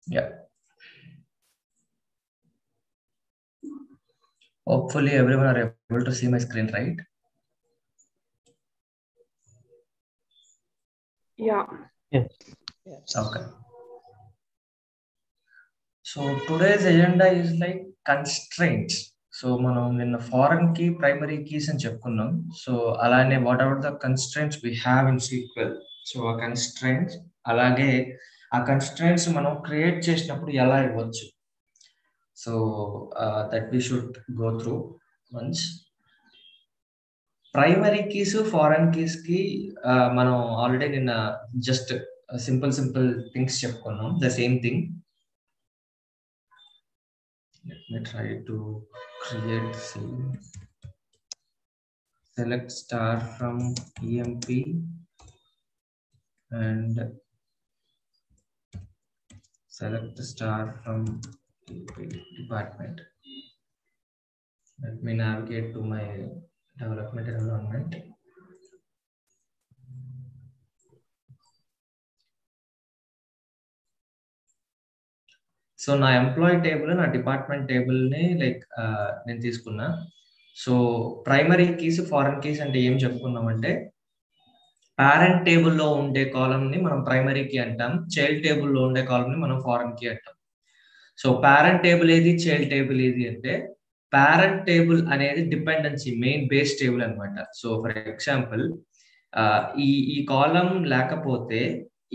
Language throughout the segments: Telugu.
Yeah. Hopefully everyone are able to see my screen, right? Yeah. Yes. Okay. So today's agenda is like constraints. So మనం నిన్న foreign key, primary keys అని చెప్పుకున్నాం. సో అలానే whatever the constraints we have in SQL. So ఆ కన్స్ట్రెంట్స్ అలాగే ఆ కన్స్ట్రెంట్స్ మనం క్రియేట్ చేసినప్పుడు ఎలా ఇవ్వచ్చు. So that we should go through once. Primary keys foreign keys కి మనం ఆల్రెడీ నిన్న జస్ట్ సింపుల్ థింగ్స్ చెప్పుకున్నాం. The same thing. Let me try to create scene. Select star from EMP and select the star from department. Let me navigate to my development environment. So నా ఎంప్లాయీ టేబుల్ నా డిపార్ట్మెంట్ టేబుల్ ని లైక్ నేను తీసుకున్నా. So primary keys foreign keys అంటే ఏం చెప్పుకున్నామంటే పేరెంట్ టేబుల్లో ఉండే కాలమ్ ని మనం ప్రైమరీ కీ అంటాం, చైల్డ్ టేబుల్లో ఉండే కాలమ్ ని మనం ఫారెన్ కీ అంటాం. సో పేరెంట్ టేబుల్ ఏది, చైల్డ్ టేబుల్ ఏది అంటే పేరెంట్ టేబుల్ అనేది డిపెండెన్సీ మెయిన్ బేస్ టేబుల్ అనమాట. సో ఫర్ ఎగ్జాంపుల్ ఈ కాలం లేకపోతే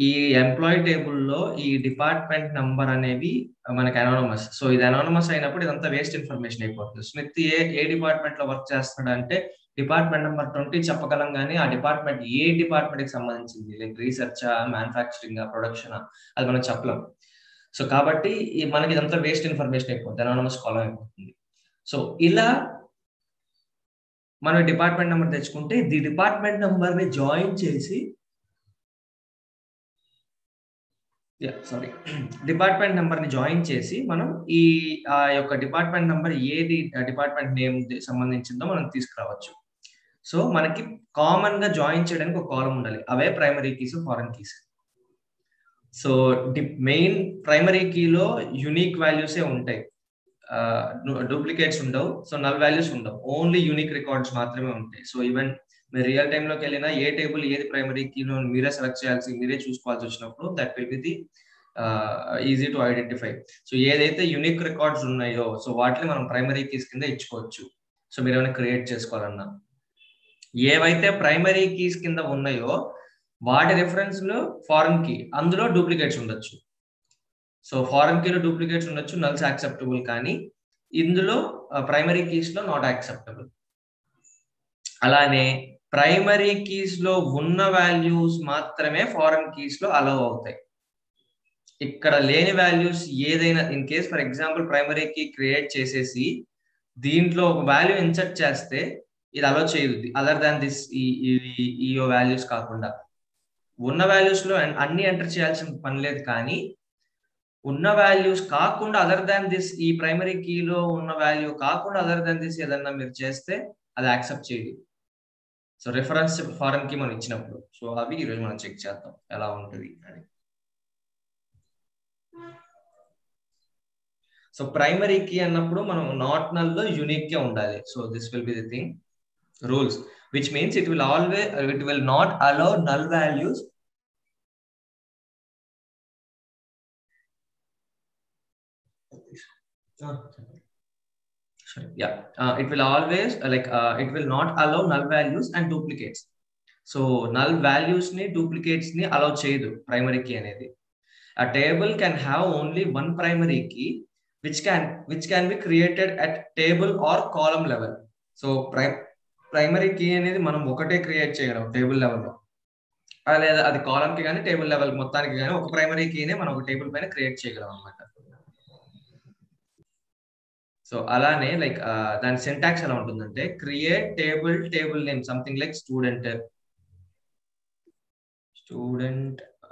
ఈ ఎంప్లాయీ టేబుల్లో ఈ డిపార్ట్మెంట్ నంబర్ అనేవి మనకి అనోనమస్. సో ఇది అనోనమస్ అయినప్పుడు ఇదంతా వేస్ట్ ఇన్ఫర్మేషన్ అయిపోతుంది. స్మిత్ ఏ డిపార్ట్మెంట్ లో వర్క్ చేస్తున్నాడు అంటే డిపార్ట్మెంట్ నెంబర్ 20 చెప్పగలం, కానీ ఆ డిపార్ట్మెంట్ ఏ డిపార్ట్మెంట్ కి సంబంధించింది, లైక్ రీసెర్చ్, మ్యానుఫ్యాక్చరింగ్, ప్రొడక్షన్, అది మనం చెప్పలేం. సో కాబట్టి మనకి ఇదంతా వేస్ట్ ఇన్ఫర్మేషన్ అయిపోతుంది, అనోనమస్ కాలం అయిపోతుంది. సో ఇలా మనం డిపార్ట్మెంట్ నెంబర్ తెచ్చుకుంటే ది డిపార్ట్మెంట్ నెంబర్ ని జాయిన్ చేసి డిపార్ట్మెంట్ నెంబర్ ని జాయిన్ చేసి మనం ఈ యొక్క డిపార్ట్మెంట్ నెంబర్ ఏది డిపార్ట్మెంట్ నేమ్ సంబంధించిందో మనం తీసుకురావచ్చు. సో మనకి కామన్ గా జాయిన్ చేయడానికి ఒక కాలం ఉండాలి. అవే primary keys, foreign keys. So main primary కీలో యునిక్ వాల్యూసే ఉంటాయి, డూప్లికేట్స్ ఉండవు. సో నల్ వాల్యూస్ ఉండవు, ఓన్లీ యూనిక్ రికార్డ్స్ మాత్రమే ఉంటాయి. సో ఈవెన్ మీరు రియల్ టైంలోకి వెళ్ళినా ఏ టేబుల్ ఏది ప్రైమరీ కీలో మీరే సెలెక్ట్ చేయాల్సి, మీరే చూసుకోవాల్సి వచ్చినప్పుడు that will be the easy to identify. So ఏదైతే యూనిక్ రికార్డ్స్ ఉన్నాయో సో వాటిని మనం ప్రైమరీ కీస్ కింద ఇచ్చుకోవచ్చు. సో మీరు ఏమైనా క్రియేట్ చేసుకోవాలన్నా ఏవైతే ప్రైమరీ కీస్ కింద ఉన్నాయో వాటి రెఫరెన్స్ లో ఫారెన్ కీ, అందులో డూప్లికేట్స్ ఉండొచ్చు. సో ఫారెన్ కీలో డూప్లికేట్స్ ఉండొచ్చు, నల్స్ యాక్సెప్టబుల్, కానీ ఇందులో ప్రైమరీ కీస్ లో నాట్ యాక్సెప్టబుల్. అలానే ప్రైమరీ కీస్ లో ఉన్న వాల్యూస్ మాత్రమే ఫారెన్ కీస్ లో అలౌ అవుతాయి. ఇక్కడ లేని వాల్యూస్ ఏదైనా in case for example primary key create చేసేసి దీంట్లో ఒక వాల్యూ ఇన్సర్ట్ చేస్తే ఇది అలౌ చేయదు, అదర్ దాన్ దిస్ ఈ వాల్యూస్ కాకుండా. ఉన్న వాల్యూస్ లో అన్ని ఎంటర్ చేయాల్సిన పని లేదు, కానీ ఉన్న వాల్యూస్ కాకుండా అదర్ దాన్ దిస్, ఈ ప్రైమరీ కీలో ఉన్న వాల్యూ కాకుండా అదర్ దాన్ దిస్ ఏదన్నా మీరు చేస్తే అది యాక్సెప్ట్ చేయదు. సో రిఫరెన్స్ ఫారెన్ కీ మనం ఇచ్చినప్పుడు. సో అవి ఈరోజు మనం చెక్ చేద్దాం ఎలా ఉంటుంది అని. సో ప్రైమరీ కీ అన్నప్పుడు మనం నాట్ నల్ లో యూనిక్ గా ఉండాలి. So this will be the thing rules which means it will not allow null values. It will always it will not allow null values and duplicates. So null values ni duplicates ni allow cheyadu primary key anedi. A table can have only one primary key which can be created at table or column level. So primary key anedi manam okate create cheyalam table level lo, లేదా అది కాలమ్ కి కానీ టేబుల్ లెవెల్ మొత్తానికి కానీ ఒక ప్రైమరీ కీనే మనం ఒక టేబుల్ పైన క్రియేట్ చేయగలం అన్నమాట. సో అలానే లైక్ దాని సింటాక్స్ ఎలా ఉంటుందంటే create table name something like student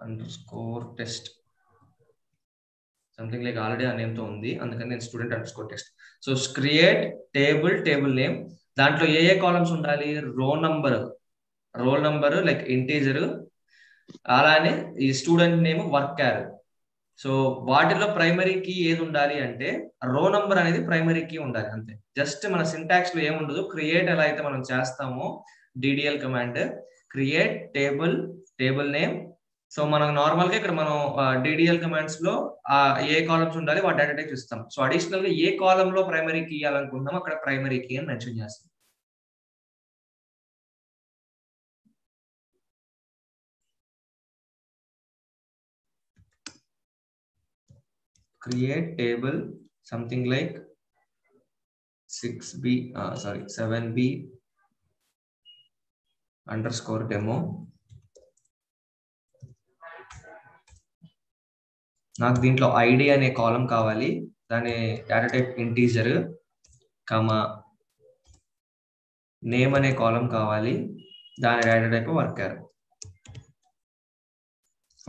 underscore test, something like already ఆ నేమ్ తో ఉంది, అందుకని నేను student underscore test. So create table name, దాంట్లో ఏ కాలమ్స్ ఉండాలి, రోల్ నంబర్ లైక్ ఇంటీజర్, అలానే ఈ student name work arrow. So వాటిలో ప్రైమరీ కీ ఏది ఉండాలి అంటే రో నంబర్ అనేది ప్రైమరీ కీ ఉండాలి అంతే. జస్ట్ మన సింటాక్స్ లో ఏముండదు, క్రియేట్ ఎలా అయితే మనం చేస్తామో DDL command create table name. So మనం నార్మల్ గా ఇక్కడ మనం డిడిఎల్ కమాండ్స్ లో ఏ కాలమ్స్ ఉండాలి వాటి డేటా టైప్స్ ఇస్తాం. సో అడిషనల్ గా ఏ కాలమ్ లో ప్రైమరీ కీ ఇవ్వాలనుకుంటున్నామో అక్కడ ప్రైమరీ కీ అని మెన్షన్ చేస్తాం. Create table something like 7b underscore demo. నాకు దీంట్లో ఐడి అనే కాలం కావాలి, దాని డేటా టైప్ ఇంటీజర్, కమా నేమ్ అనే కాలం కావాలి, దాని డేటా టైప్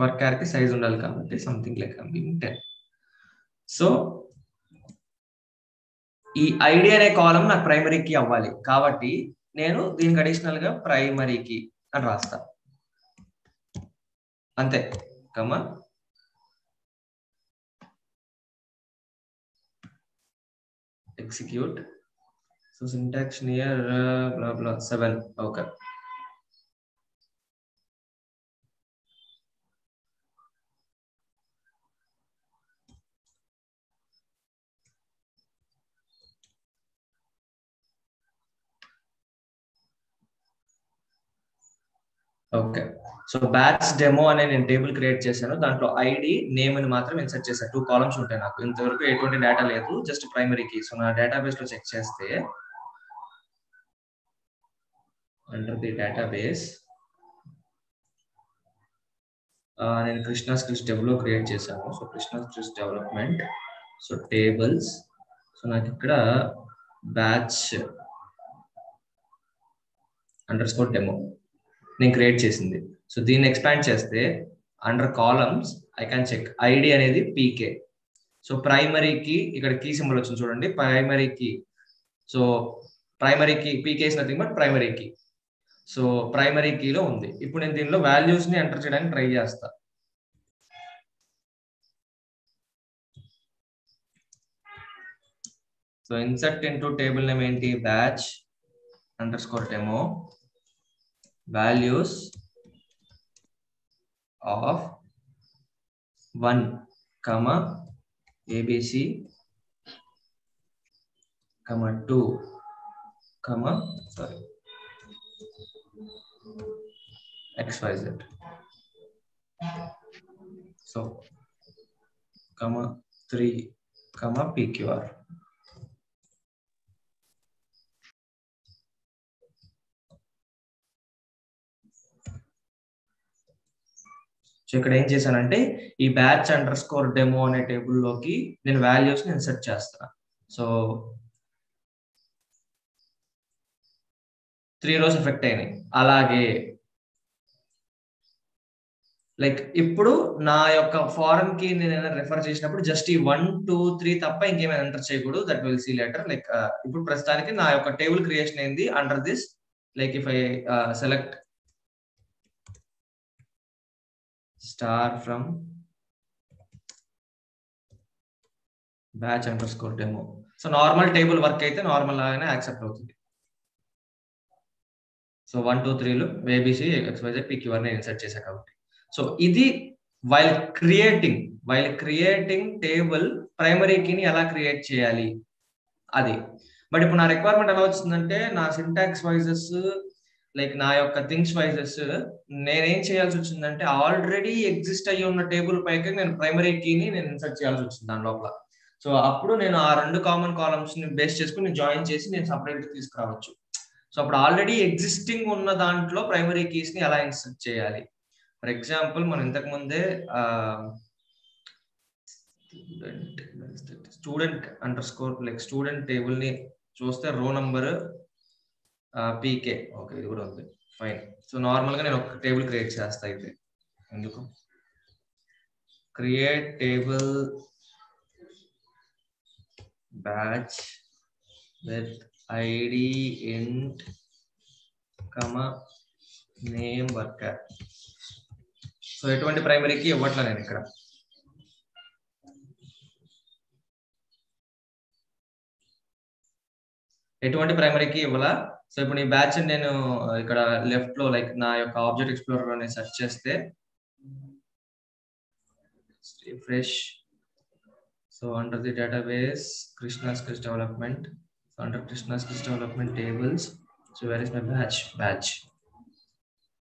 వర్కర్ కి సైజ్ ఉండాలి కాబట్టి సంథింగ్ లైక్ 10. సో ఈ ఐడి అనే కాలం నాకు ప్రైమరీ కీ అవ్వాలి కాబట్టి నేను దీనికి అడిషనల్ గా ప్రైమరీ కీ అని రాస్తా అంతే. కమా execute. So syntax near blah blah 7. Okay. Okay. So batch demo అనే నేను టేబుల్ క్రియేట్ చేశాను, దాంట్లో ఐడి నేమ్ అని మాత్రం ఇన్సర్ట్ చేశాను. 2 కాలమ్స్ ఉంటాయి నాకు, ఇంతవరకు ఎటువంటి డేటా లేదు, జస్ట్ ప్రైమరీ కీ. సో నా డేటాబేస్ లో చెక్ చేస్తే అండర్ ది డేటాబేస్ నేను కృష్ణ స్కిల్స్ డెవలో క్రియేట్ చేశాను. So Krishna skills development, so tables. So నాకు ఇక్కడ బ్యాచ్ అండర్స్కోర్ డెమో నేను క్రియేట్ చేసింది. సో దీన్ని ఎక్స్పాండ్ చేస్తే under columns I can check ID అనేది పీకే. సో ప్రైమరీ కీ ఇక్కడ కీ సింబల్ వచ్చింది చూడండి, primary key. So primary key PK is nothing but primary key. So primary కీలో ఉంది. ఇప్పుడు నేను దీనిలో వాల్యూస్ ని ఎంటర్ చేయడానికి ట్రై చేస్తా. So insert into table name ఏంటి, batch underscore demo, values of 1 comma abc comma 2 comma xyz. So comma 3 comma pqr. So ఇక్కడ ఏం చేశానంటే ఈ బ్యాచ్ అండర్ స్కోర్ డెమో అనే టేబుల్లోకి నేను వాల్యూస్ ని ఇన్సర్ట్ చేస్తాను. సో 3 rows ఎఫెక్ట్ అయినాయి. అలాగే లైక్ ఇప్పుడు నా యొక్క ఫారెన్ కి నేను రెఫర్ చేసినప్పుడు జస్ట్ ఈ 1 2 3 తప్ప ఇంకేమైనా ఎంటర్ చేయకూడదు. That will see later. Like ఇప్పుడు ప్రస్తుతానికి నా యొక్క టేబుల్ క్రియేషన్ అయింది under this. Like if I select star from batch underscore demo. So normal table work అయితే నార్మల్ లాగానే యాక్సెప్ట్ అవుతుంది. సో 1 2 3లు ఏబిసి ఎక్స్వైజెడ్ పిక్యూఆర్ నేను ఇన్సర్ట్ చేశా కాబట్టి. సో ఇది వైల్ క్రియేటింగ్ టేబుల్ ప్రైమరీ కీని ఎలా క్రియేట్ చేయాలి అది. బట్ ఇప్పుడు నా రిక్వైర్మెంట్ ఎలా వచ్చిందంటే నా సింటాక్స్ వైజెస్ లైక్ నా యొక్క థింగ్స్ వైజెస్ నేనేం చేయాల్సి వచ్చిందంటే ఆల్రెడీ ఎగ్జిస్ట్ అయ్యి ఉన్న టేబుల్ పైకి నేను ప్రైమరీ కీని నేను ఇన్సర్ట్ చేయాల్సి వచ్చింది దాని లోపల. సో అప్పుడు నేను ఆ 2 కామన్ కాలమ్స్ ని బేస్ చేసుకుని జాయిన్ చేసి నేను సపరేట్ గా తీసుకురావచ్చు. సో అప్పుడు ఆల్రెడీ ఎగ్జిస్టింగ్ ఉన్న దాంట్లో ప్రైమరీ కీస్ ని ఎలా ఇన్సర్ట్ చేయాలి. ఫర్ ఎగ్జాంపుల్ మనం ఇంతకు ముందే student under score like student table ని చూస్తే రో నంబర్ పీకే. ఓకే, ఇది కూడా ఉంది, ఫైన్. సో నార్మల్ గా నేను ఒక టేబుల్ క్రియేట్ చేస్తా. అయితే ఎందుకు create table batch with ID ఇంట్ కమా నేమ్ వర్కర్. సో ఎటువంటి ప్రైమరీకి ఇవ్వట్లే నేను ఇక్కడ. ఎటువంటి ప్రైమరీ కీ ఇవ్వాలా. సో ఇప్పుడు ఈ బ్యాచ్ నేను ఇక్కడ లెఫ్ట్ లో లైక్ నా యొక్క ఆబ్జెక్ట్ ఎక్స్ప్లోరర్ అని సెర్చ్ చేస్తే refresh. So under the database Krishna's Quiz Development. So under Krishna's Quiz Development tables. So where is my batch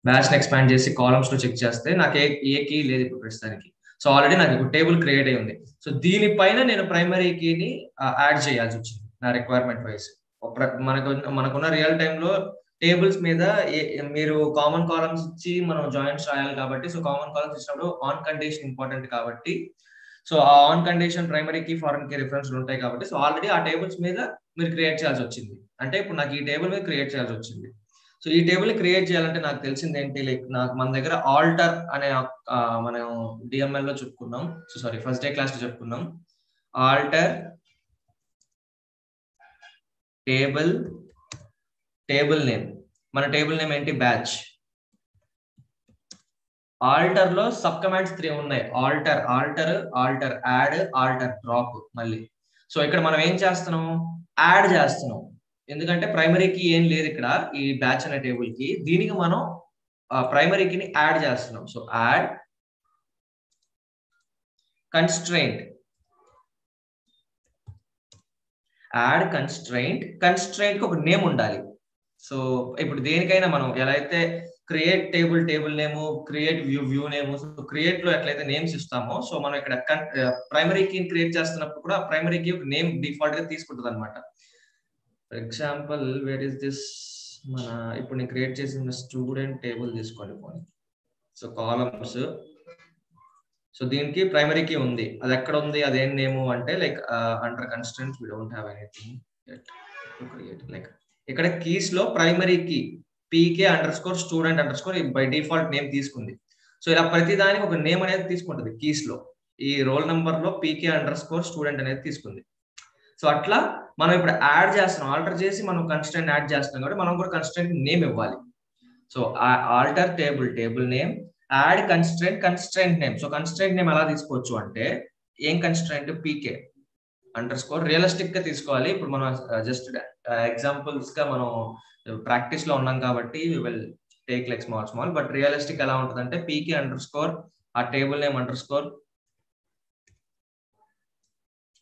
ని ఎక్స్పాండ్ చేసి కాలమ్స్ లో చెక్ చేస్తే నాకు ఏ కీ లేదు ఇప్పుడు ప్రస్తుతానికి. సో ఆల్రెడీ నాకు ఒక టేబుల్ క్రియేట్ అయి ఉంది. సో దీనిపైన నేను ప్రైమరీ కీని యాడ్ చేయాల్సి వచ్చింది నా రిక్వైర్మెంట్ వైజ్. మనకున్న రియల్ టైమ్ లో టేబుల్స్ మీద మీరు కామన్ కాలమ్స్ ఇచ్చి మనం జాయింట్స్ రాయాలి కాబట్టి, సో కామన్ కాలమ్స్ ఇచ్చినప్పుడు ఆన్ కండిషన్ ఇంపార్టెంట్ కాబట్టి, సో ఆ on condition primary key foreign key reference ఉంటాయి కాబట్టి, సో ఆల్రెడీ ఆ టేబుల్స్ మీద మీరు క్రియేట్ చేయాల్సి వచ్చింది. అంటే ఇప్పుడు నాకు ఈ టేబుల్ మీద క్రియేట్ చేయాల్సి వచ్చింది. సో ఈ టేబుల్ క్రియేట్ చేయాలంటే నాకు తెలిసింది ఏంటి, లైక్ నాకు మన దగ్గర ఆల్టర్ అనే మనం డిఎంఎల్ లో చెప్పుకున్నాం. So sorry first day class లో చెప్పుకున్నాం. Alter table name. మన టేబుల్ నేమ్ ఏంటి, బ్యాచ్. ఆల్టర్ లో సబ్ కమాండ్స్ 3 ఉన్నాయి. ఆల్టర్ యాడ్, ఆల్టర్ డ్రాప్ మళ్ళీ. సో ఇక్కడ మనం ఏం చేస్తున్నాం, యాడ్ చేస్తున్నాం. ఎందుకంటే ప్రైమరీకి ఏం లేదు ఇక్కడ ఈ బ్యాచ్ అనే టేబుల్ కి. దీనికి మనం ప్రైమరీకి యాడ్ చేస్తున్నాం. సో యాడ్ కన్స్ట్రైంట్ కి ఒక నేమ్ ఉండాలి. సో ఇప్పుడు దేనికైనా మనం ఎలా అయితే create table name, create view name, create లో ఎట్లయితే నేమ్స్ ఇస్తామో, సో మనం ఇక్కడ ప్రైమరీ కీని క్రియేట్ చేస్తున్నప్పుడు కూడా ప్రైమరీ కీ ఒక నేమ్ డిఫాల్ట్ గా తీసుకుంటుంది అనమాట. For example where is this, మన ఇప్పుడు నేను క్రియేట్ చేసిన స్టూడెంట్ టేబుల్ తీసుకోండి పోనీ. సో కాలమ్స్, సో దీనికి ప్రైమరీ కీ ఉంది. అది ఎక్కడ ఉంది, అదేం నేమ్ అంటే like under constants we don't have anything yet to create. Like ఇక్కడ కీస్ లో primary key pk_student_ by default name తీసుకుంది. సో ఇలా ప్రతి దానికి ఒక నేమ్ అనేది తీసుకుంటుంది కీస్ లో. ఈ రోల్ నంబర్ లో pk_student అనేది తీసుకుంది. సో అట్లా మనం ఇప్పుడు యాడ్ చేస్తున్నాం, ఆల్టర్ చేసి మనం కన్స్ట్రెంట్ యాడ్ చేస్తున్నాం కాబట్టి మనం కూడా కన్స్ట్రెంట్ నేమ్ ఇవ్వాలి. So alter table name, add constraint name. So constraint name ఎలా తీసుకోవచ్చు అంటే, ఏం కన్స్ట్రెంట్, pk_, రియలిస్టిక్ గా తీసుకోవాలి. ఇప్పుడు మనం జస్ట్ ఎగ్జాంపుల్స్ గా మనం ప్రాక్టీస్ లో ఉన్నాం కాబట్టి we will take like small, but realistic ఎలా ఉంటుంది అంటే pk_, ఆ టేబుల్ నేమ్ _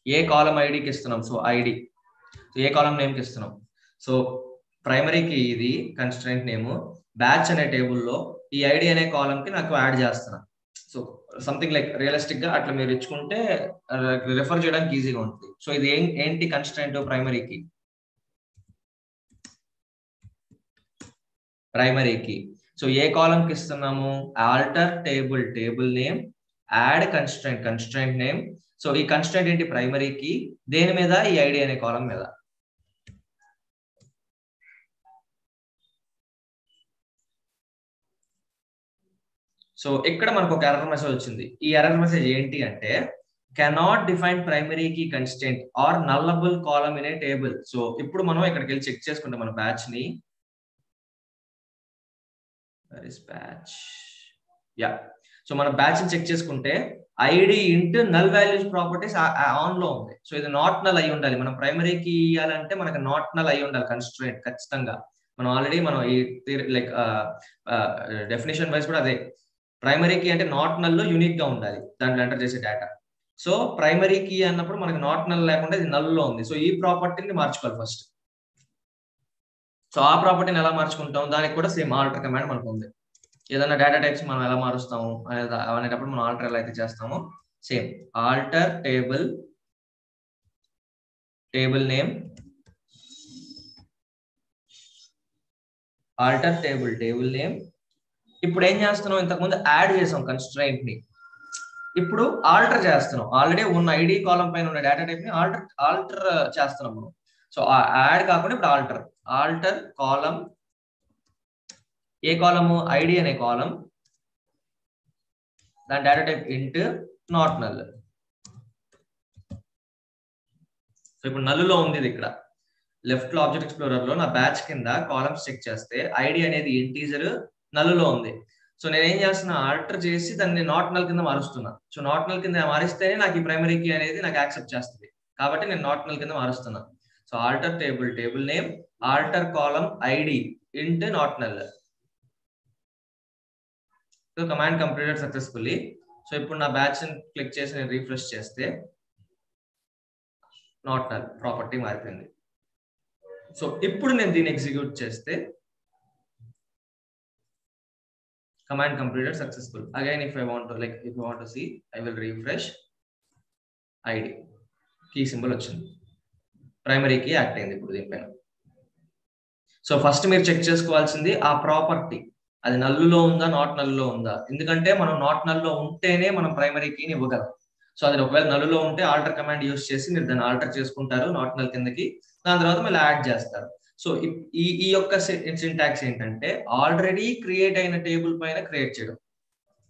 ఏ కాలం ఐడికి ఇస్తున్నాం, సో ఐడి, సో ఏ కాలం నేమ్ కి ఇస్తున్నాం. సో ప్రైమరీకి ఇది కన్స్ట్రెంట్ నేమ్, బ్యాచ్ అనే టేబుల్లో ఈ ఐడి అనే కాలం కి నాకు యాడ్ చేస్తున్నా. సో సంథింగ్ లైక్ రియలిస్టిక్ గా అట్లా మీరు ఇచ్చుకుంటే రిఫర్ చేయడానికి ఈజీగా ఉంటుంది. సో ఇది ఏంటి కన్స్ట్రెంట్, ప్రైమరీకి. సో ఏ కాలం కి ఇస్తున్నాము, alter table name, add constraint name. So ఈ కన్స్ట్రెంట్ ఏంటి, ప్రైమరీకి, దేని మీద, ఈ ఐడి అనే కాలం మీద. సో ఇక్కడ మనకు ఒక ఎర్రర్ మెసేజ్ వచ్చింది. ఈ ఎర్రర్ మెసేజ్ ఏంటి అంటే, cannot define primary key constant or nullable column in a table. So ఇప్పుడు మనం ఇక్కడికి వెళ్ళి చెక్ చేసుకుంటాం మన బ్యాచ్ ని. సో మన బ్యాచ్ ని చెక్ చేసుకుంటే ID into null values properties on లో ఉంది. సో ఇది నాట్ నల్ అయి ఉండాలి. మనం ప్రైమరీకి ఇవ్వాలంటే మనకి నాట్ నల్ అయి ఉండాలి కన్స్ట్రెంట్ ఖచ్చితంగా. మనం ఆల్రెడీ మనం ఈ లైక్ డెఫినేషన్ వైజ్ కూడా అదే, ప్రైమరీ కీ అంటే నాట్ నల్ లో యూనిక్ గా ఉండాలి దాంట్లో ఎంటర్ చేసే డేటా. సో ప్రైమరీ కీ అన్నప్పుడు మనకి నాట్ నల్ లేకుండా ఇది నల్ లో ఉంది. సో ఈ ప్రాపర్టీని మార్చుకోవాలి ఫస్ట్. సో ఆ ప్రాపర్టీని ఎలా మార్చుకుంటాం, దానికి కూడా సేమ్ ఆల్టర్ కమాండ్ మనకు ఉంది. ఏదైనా డేటా టైప్స్ మనం ఎలా మారుస్తాము అనేటప్పుడు మనం ఆల్టర్ ఎలా అయితే చేస్తామో same alter table name, alter table name. ఇప్పుడు ఏం చేస్తున్నాం, ఇంతకుముందు యాడ్ చేసాం కన్స్ట్రైంట్ ని, ఇప్పుడు ఆల్టర్ చేస్తున్నాం. ఆల్రెడీ ఉన్న ఐడి కాలం పైన ఉన్న డేటా టైప్ ని ఆల్టర్ చేస్తున్నాం మనం. సో యాడ్ కాకుండా ఇప్పుడు ఆల్టర్ కాలం, ఏ కాలము, ఐడి అనే కాలం, దాని డేటా టైప్ ఇంట్ నాట్ నల్. సో ఇప్పుడు నల్లులో ఉంది ఇది. ఇక్కడ లెఫ్ట్ లో ఆబ్జెక్ట్ ఎక్స్ప్లోరర్ లో నా బ్యాచ్ కింద కాలమ్స్ చెక్ చేస్తే ఐడి అనేది ఇంటీజర్ నల్లులో ఉంది. సో నేను ఏం చేస్తున్నా, ఆల్టర్ చేసి దాన్ని నాట్ నల్ కింద మారుస్తున్నా. సో నాట్ నల్ కింద మారిస్తేనే నాకు ఈ ప్రైమరీ కీ అనేది నాకు యాక్సెప్ట్ చేస్తుంది. కాబట్టి నేను నాట్ నల్ కింద మారుస్తున్నా. So alter table name, alter column ID int not null. So command completed successfully. So ఇప్పుడు నా బ్యాచ్ క్లిక్ చేసి నేను రీఫ్రెష్ చేస్తే నాట్ నల్ ప్రాపర్టీ మారిపోయింది. సో ఇప్పుడు నేను దీన్ని ఎగ్జిక్యూట్ చేస్తే command completed successful. Again, if I want to see, I will refresh id key symbol వచ్చింది, ప్రైమరీ కీ యాక్ట్ అయింది ఇప్పుడు దీనిపైన. సో ఫస్ట్ మీరు చెక్ చేసుకోవాల్సింది ఆ ప్రాపర్టీ అది నల్లులో ఉందా నాట్ నల్లులో ఉందా. ఎందుకంటే మనం నాట్ నల్లులో ఉంటేనే మనం ప్రైమరీ కీని ఇవ్వగలం. సో అది ఒకవేళ నల్లులో ఉంటే ఆల్టర్ కమాండ్ యూస్ చేసి మీరు దాన్ని ఆల్టర్ చేసుకుంటారు నాట్ నల్ కిందకి, దాని తర్వాత మళ్ళీ యాడ్ చేస్తారు. సో ఈ యొక్క సింటాక్స్ ఏంటంటే ఆల్రెడీ క్రియేట్ అయిన టేబుల్ పైన క్రియేట్ చేయడం.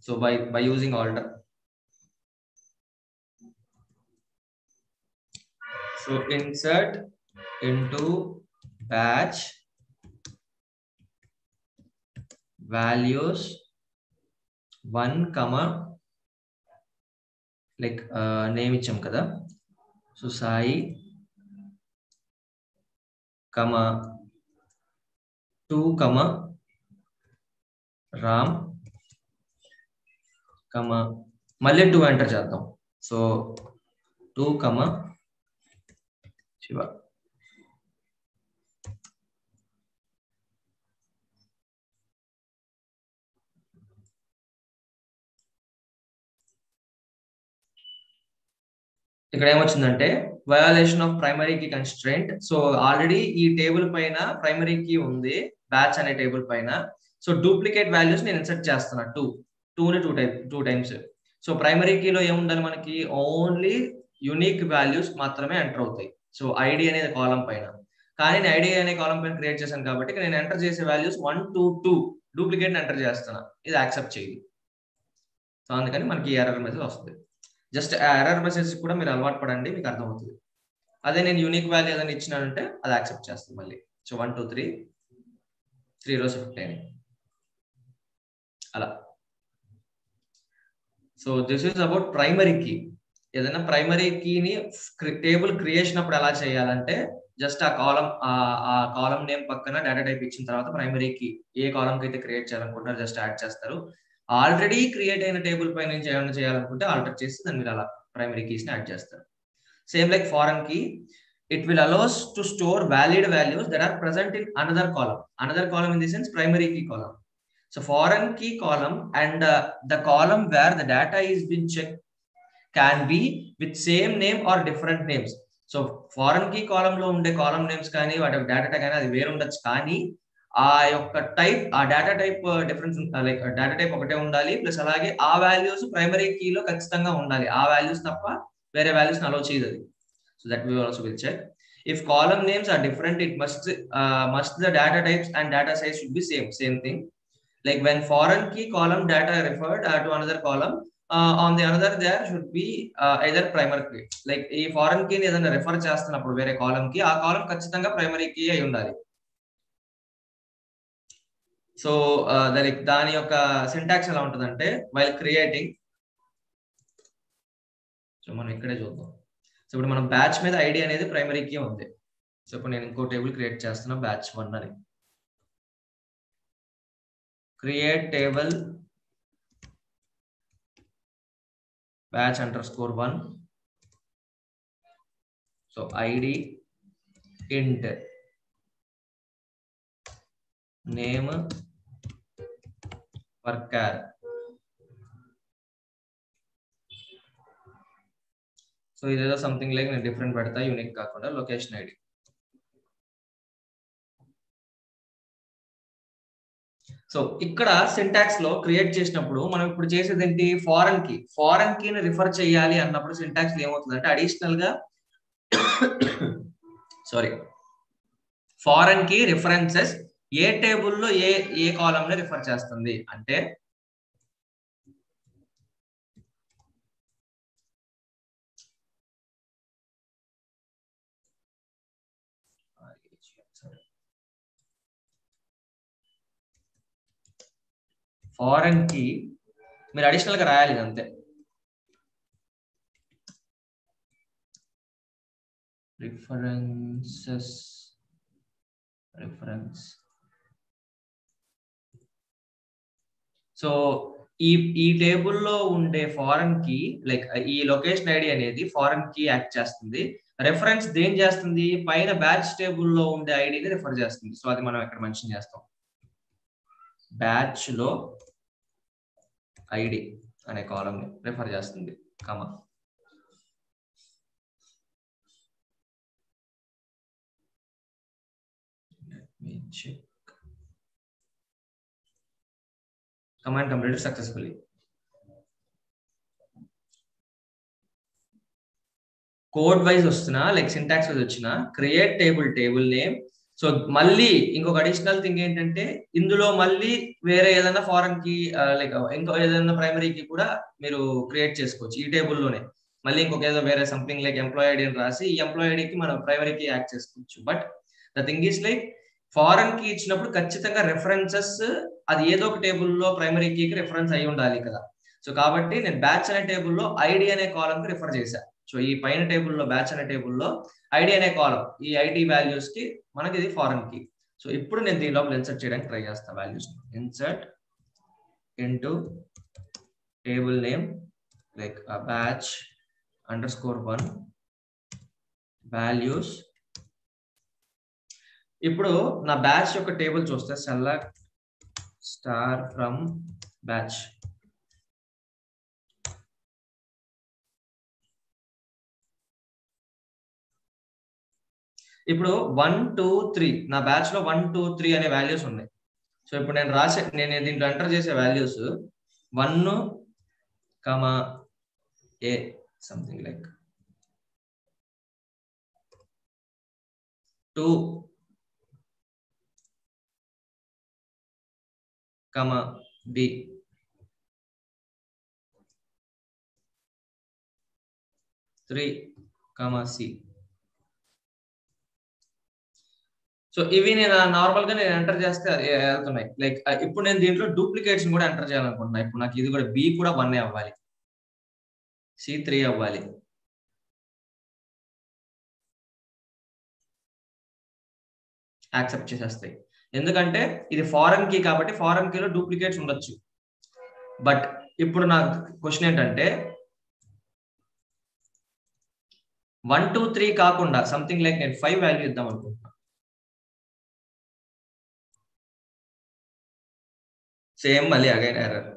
So by using alter. So insert into batch values 1, like name ఇచ్చాం కదా, సో సాయి, 2, రామ్, మళ్ళీ 2 ఎంటర్ చేద్దాం. సో 2, శివ. ఇక్కడ ఏమొచ్చిందంటే violation of primary key constraint. So already ఈ టేబుల్ పైన ప్రైమరీ కీ ఉంది బ్యాచ్ అనే టేబుల్ పైన. సో డూప్లికేట్ వాల్యూస్ నేను ఇన్సర్ట్ చేస్తున్నా 2 టైమ్స్. సో ప్రైమరీ కీలో ఏముండాలి మనకి, ఓన్లీ యూనిక్ వాల్యూస్ మాత్రమే ఎంటర్ అవుతాయి. సో ఐడి అనేది కాలం పైన, కానీ నేను ఐడి అనే కాలం పైన క్రియేట్ చేశాను కాబట్టి నేను ఎంటర్ చేసే వాల్యూస్ 1, 2, 2 డూప్లికేట్ ఎంటర్ చేస్తున్నా. ఇది యాక్సెప్ట్ చేయదు. సో అందుకని మనకి ఎర్రర్ మెసేజ్ వస్తుంది. జస్ట్ ఎర్రర్ మెసేజ్ కూడా మీరు అలవాటు పడండి, మీకు అర్థమవుతుంది. అదే నేను యూనిక్ వాల్యూ ఏదైనా ఇచ్చినానంటే అది యాక్సెప్ట్ చేస్తుంది మళ్ళీ. సో 1, 2, 3 rows షిఫ్ట్ అయినాయి అలా. So this is about primary key. ఏదైనా ప్రైమరీ కీని టేబుల్ క్రియేషన్ అప్పుడు ఎలా చేయాలంటే జస్ట్ ఆ కాలం నేమ్ పక్కన డేటా టైప్ ఇచ్చిన తర్వాత ప్రైమరీ కీ ఏ కాలం కి అయితే క్రియేట్ చేయాలనుకుంటారో జస్ట్ యాడ్ చేస్తారు. ఆల్రెడీ క్రియేట్ అయిన టేబుల్ పై నుంచి ఏమైనా చేయాలనుకుంటే ఆల్టర్ చేసి దాన్ని మీరు అలా ప్రైమరీ కీస్ ని యాడ్ చేస్తారు. Same like foreign key, it will allows to store valid values that are present in another column in the sense primary key column. So foreign key column and the column where the data is being checked can be with same name or different names. So foreign key column లో ఉండే కాలమ్ నేమ్స్ కానీ వాటి డేటా టైప్ కానీ అది వేరు ఉండొచ్చు, కానీ ఆ యొక్క టైప్ ఆ data type difference like data type ఒకటే ఉండాలి, ప్లస్ అలాగే ఆ వాల్యూస్ ప్రైమరీ కీలో ఖచ్చితంగా ఉండాలి. ఆ వాల్యూస్ తప్ప వేరే వాల్యూస్ అలౌ చేయదు అది. So that we also will check. If column names are different, it must the data types and data size should be same thing. Like when foreign key column data referred to another column, on the another there should be either primary key. Like ఈ foreign key ని ఏదైనా రెఫర్ చేస్తున్నప్పుడు వేరే కాలమ్ కి, ఆ కాలమ్ ఖచ్చితంగా ప్రైమరీ కీ అయి ఉండాలి. సో దాని యొక్క సింటాక్స్ ఎలా ఉంటుందంటే వైల్ క్రియేటింగ్. సో మనం ఇక్కడే చూద్దాం. సో ఇప్పుడు మనం బ్యాచ్ మీద ఐడి అనేది ప్రైమరీ కీ ఉంది. సో ఇప్పుడు నేను ఇంకో టేబుల్ క్రియేట్ చేస్తున్నా బ్యాచ్ 1 అని. Create table batch_1. So ID ఇంట్ నేమ్ వర్కర్. సో ఇదేదో సంథింగ్ లైక్ నేను డిఫరెంట్ పెడతా, యూనిక్ కాకుండా లొకేషన్ ఐడి. సో ఇక్కడ సింటాక్స్ లో క్రియేట్ చేసినప్పుడు మనం ఇప్పుడు చేసేది ఏంటి, ఫారెన్ కీని రిఫర్ చేయాలి అన్నప్పుడు సింటాక్స్ ఏమవుతుందంటే అడిషనల్ గా ఫారెన్ కీ రిఫరెన్సెస్ ఏ టేబుల్లో ఏ కాలమ్ ని రిఫర్ చేస్తుంది అంటే ఫారెన్ కీ మీరు అడిషనల్ గా రాయాలి అంతే. references reference. సో ఈ టేబుల్లో ఉండే ఫారెన్ కి లైక్ ఈ లొకేషన్ ఐడి అనేది ఫారెన్ కి యాక్ట్ చేస్తుంది. రెఫరెన్స్ దేని చేస్తుంది? పైన బ్యాచ్ టేబుల్లో ఉండే ఐడిని రిఫర్ చేస్తుంది. సో అది మనం ఇక్కడ మెన్షన్ చేస్తాం. బ్యాచ్ లో ఐడి అనే కాలం ని రిఫర్ చేస్తుంది. కమా command completed successfully. Code wise వస్తున్నా లైక్ సింటాక్స్ వైజ్ వచ్చినా క్రియేట్ టేబుల్ నేమ్. సో మళ్ళీ ఇంకొక అడిషనల్ థింగ్ ఏంటంటే ఇందులో మళ్ళీ వేరే ఏదైనా ఫారెన్ కి లైక్ ఇంకో ఏదైనా ప్రైమరీకి కూడా మీరు క్రియేట్ చేసుకోవచ్చు ఈ టేబుల్లోనే. మళ్ళీ ఇంకొక ఏదో వేరే సంథింగ్ లైక్ ఎంప్లాయ్ ఐడి అని రాసి ఈ ఎంప్లాయ్ ఐడికి మనం ప్రైమరీకి యాక్ట్ చేసుకోవచ్చు. But the thing is like foreign కి ఇచ్చినప్పుడు ఖచ్చితంగా రెఫరెన్సెస్ అది ఏదో ఒక టేబుల్లో ప్రైమరీ కీకి రిఫరెన్స్ అయి ఉండాలి కదా. సో కాబట్టి నేను బ్యాచ్ అనే టేబుల్లో ఐడి అనే కాలం కి రిఫర్ చేశాను. సో ఈ పైన టేబుల్లో బ్యాచ్ అనే టేబుల్లో ఐడి అనే కాలం ఈ ఐడి వాల్యూస్ కి మనకి ఇది ఫారెన్ కి. సో ఇప్పుడు నేను దీని లోపల ఇన్సర్ట్ చేయడానికి ట్రై చేస్తాను values. Insert into table name like batch _1 values. ఇప్పుడు నా బ్యాచ్ యొక్క టేబుల్ చూస్తే సెలెక్ట్ స్టార్ ఫ్రమ్ బ్యాచ్. ఇప్పుడు 1 2 3 నా బ్యాచ్ లో 1 2 3 అనే వాల్యూస్ ఉన్నాయి. సో ఇప్పుడు నేను దీంట్లో ఎంటర్ చేసే values 1 a something like 2 b 3 c. So ఇవి నేను నార్మల్ గా నేను ఎంటర్ చేస్తే వెళ్తున్నాయి. లైక్ ఇప్పుడు నేను దీంట్లో డూప్లికేట్స్ కూడా ఎంటర్ చేయాలనుకుంటున్నా. ఇప్పుడు నాకు ఇది కూడా b కూడా 1 అవ్వాలి, c 3 అవ్వాలి. యాక్సెప్ట్ చేసేస్తాయి ఎందుకంటే ఇది ఫారెన్ కీ కాబట్టి ఫారెన్ కీలో డూప్లికేట్స్ ఉండొచ్చు. బట్ ఇప్పుడు నా క్వశ్చన్ ఏంటంటే 1 2 3 కాకుండా సంథింగ్ లైక్ నేను 5 వాల్యూ ఇద్దాం అనుకుంటున్నా. సేమ్ మళ్ళీ అగైన్ ఎర్రర్.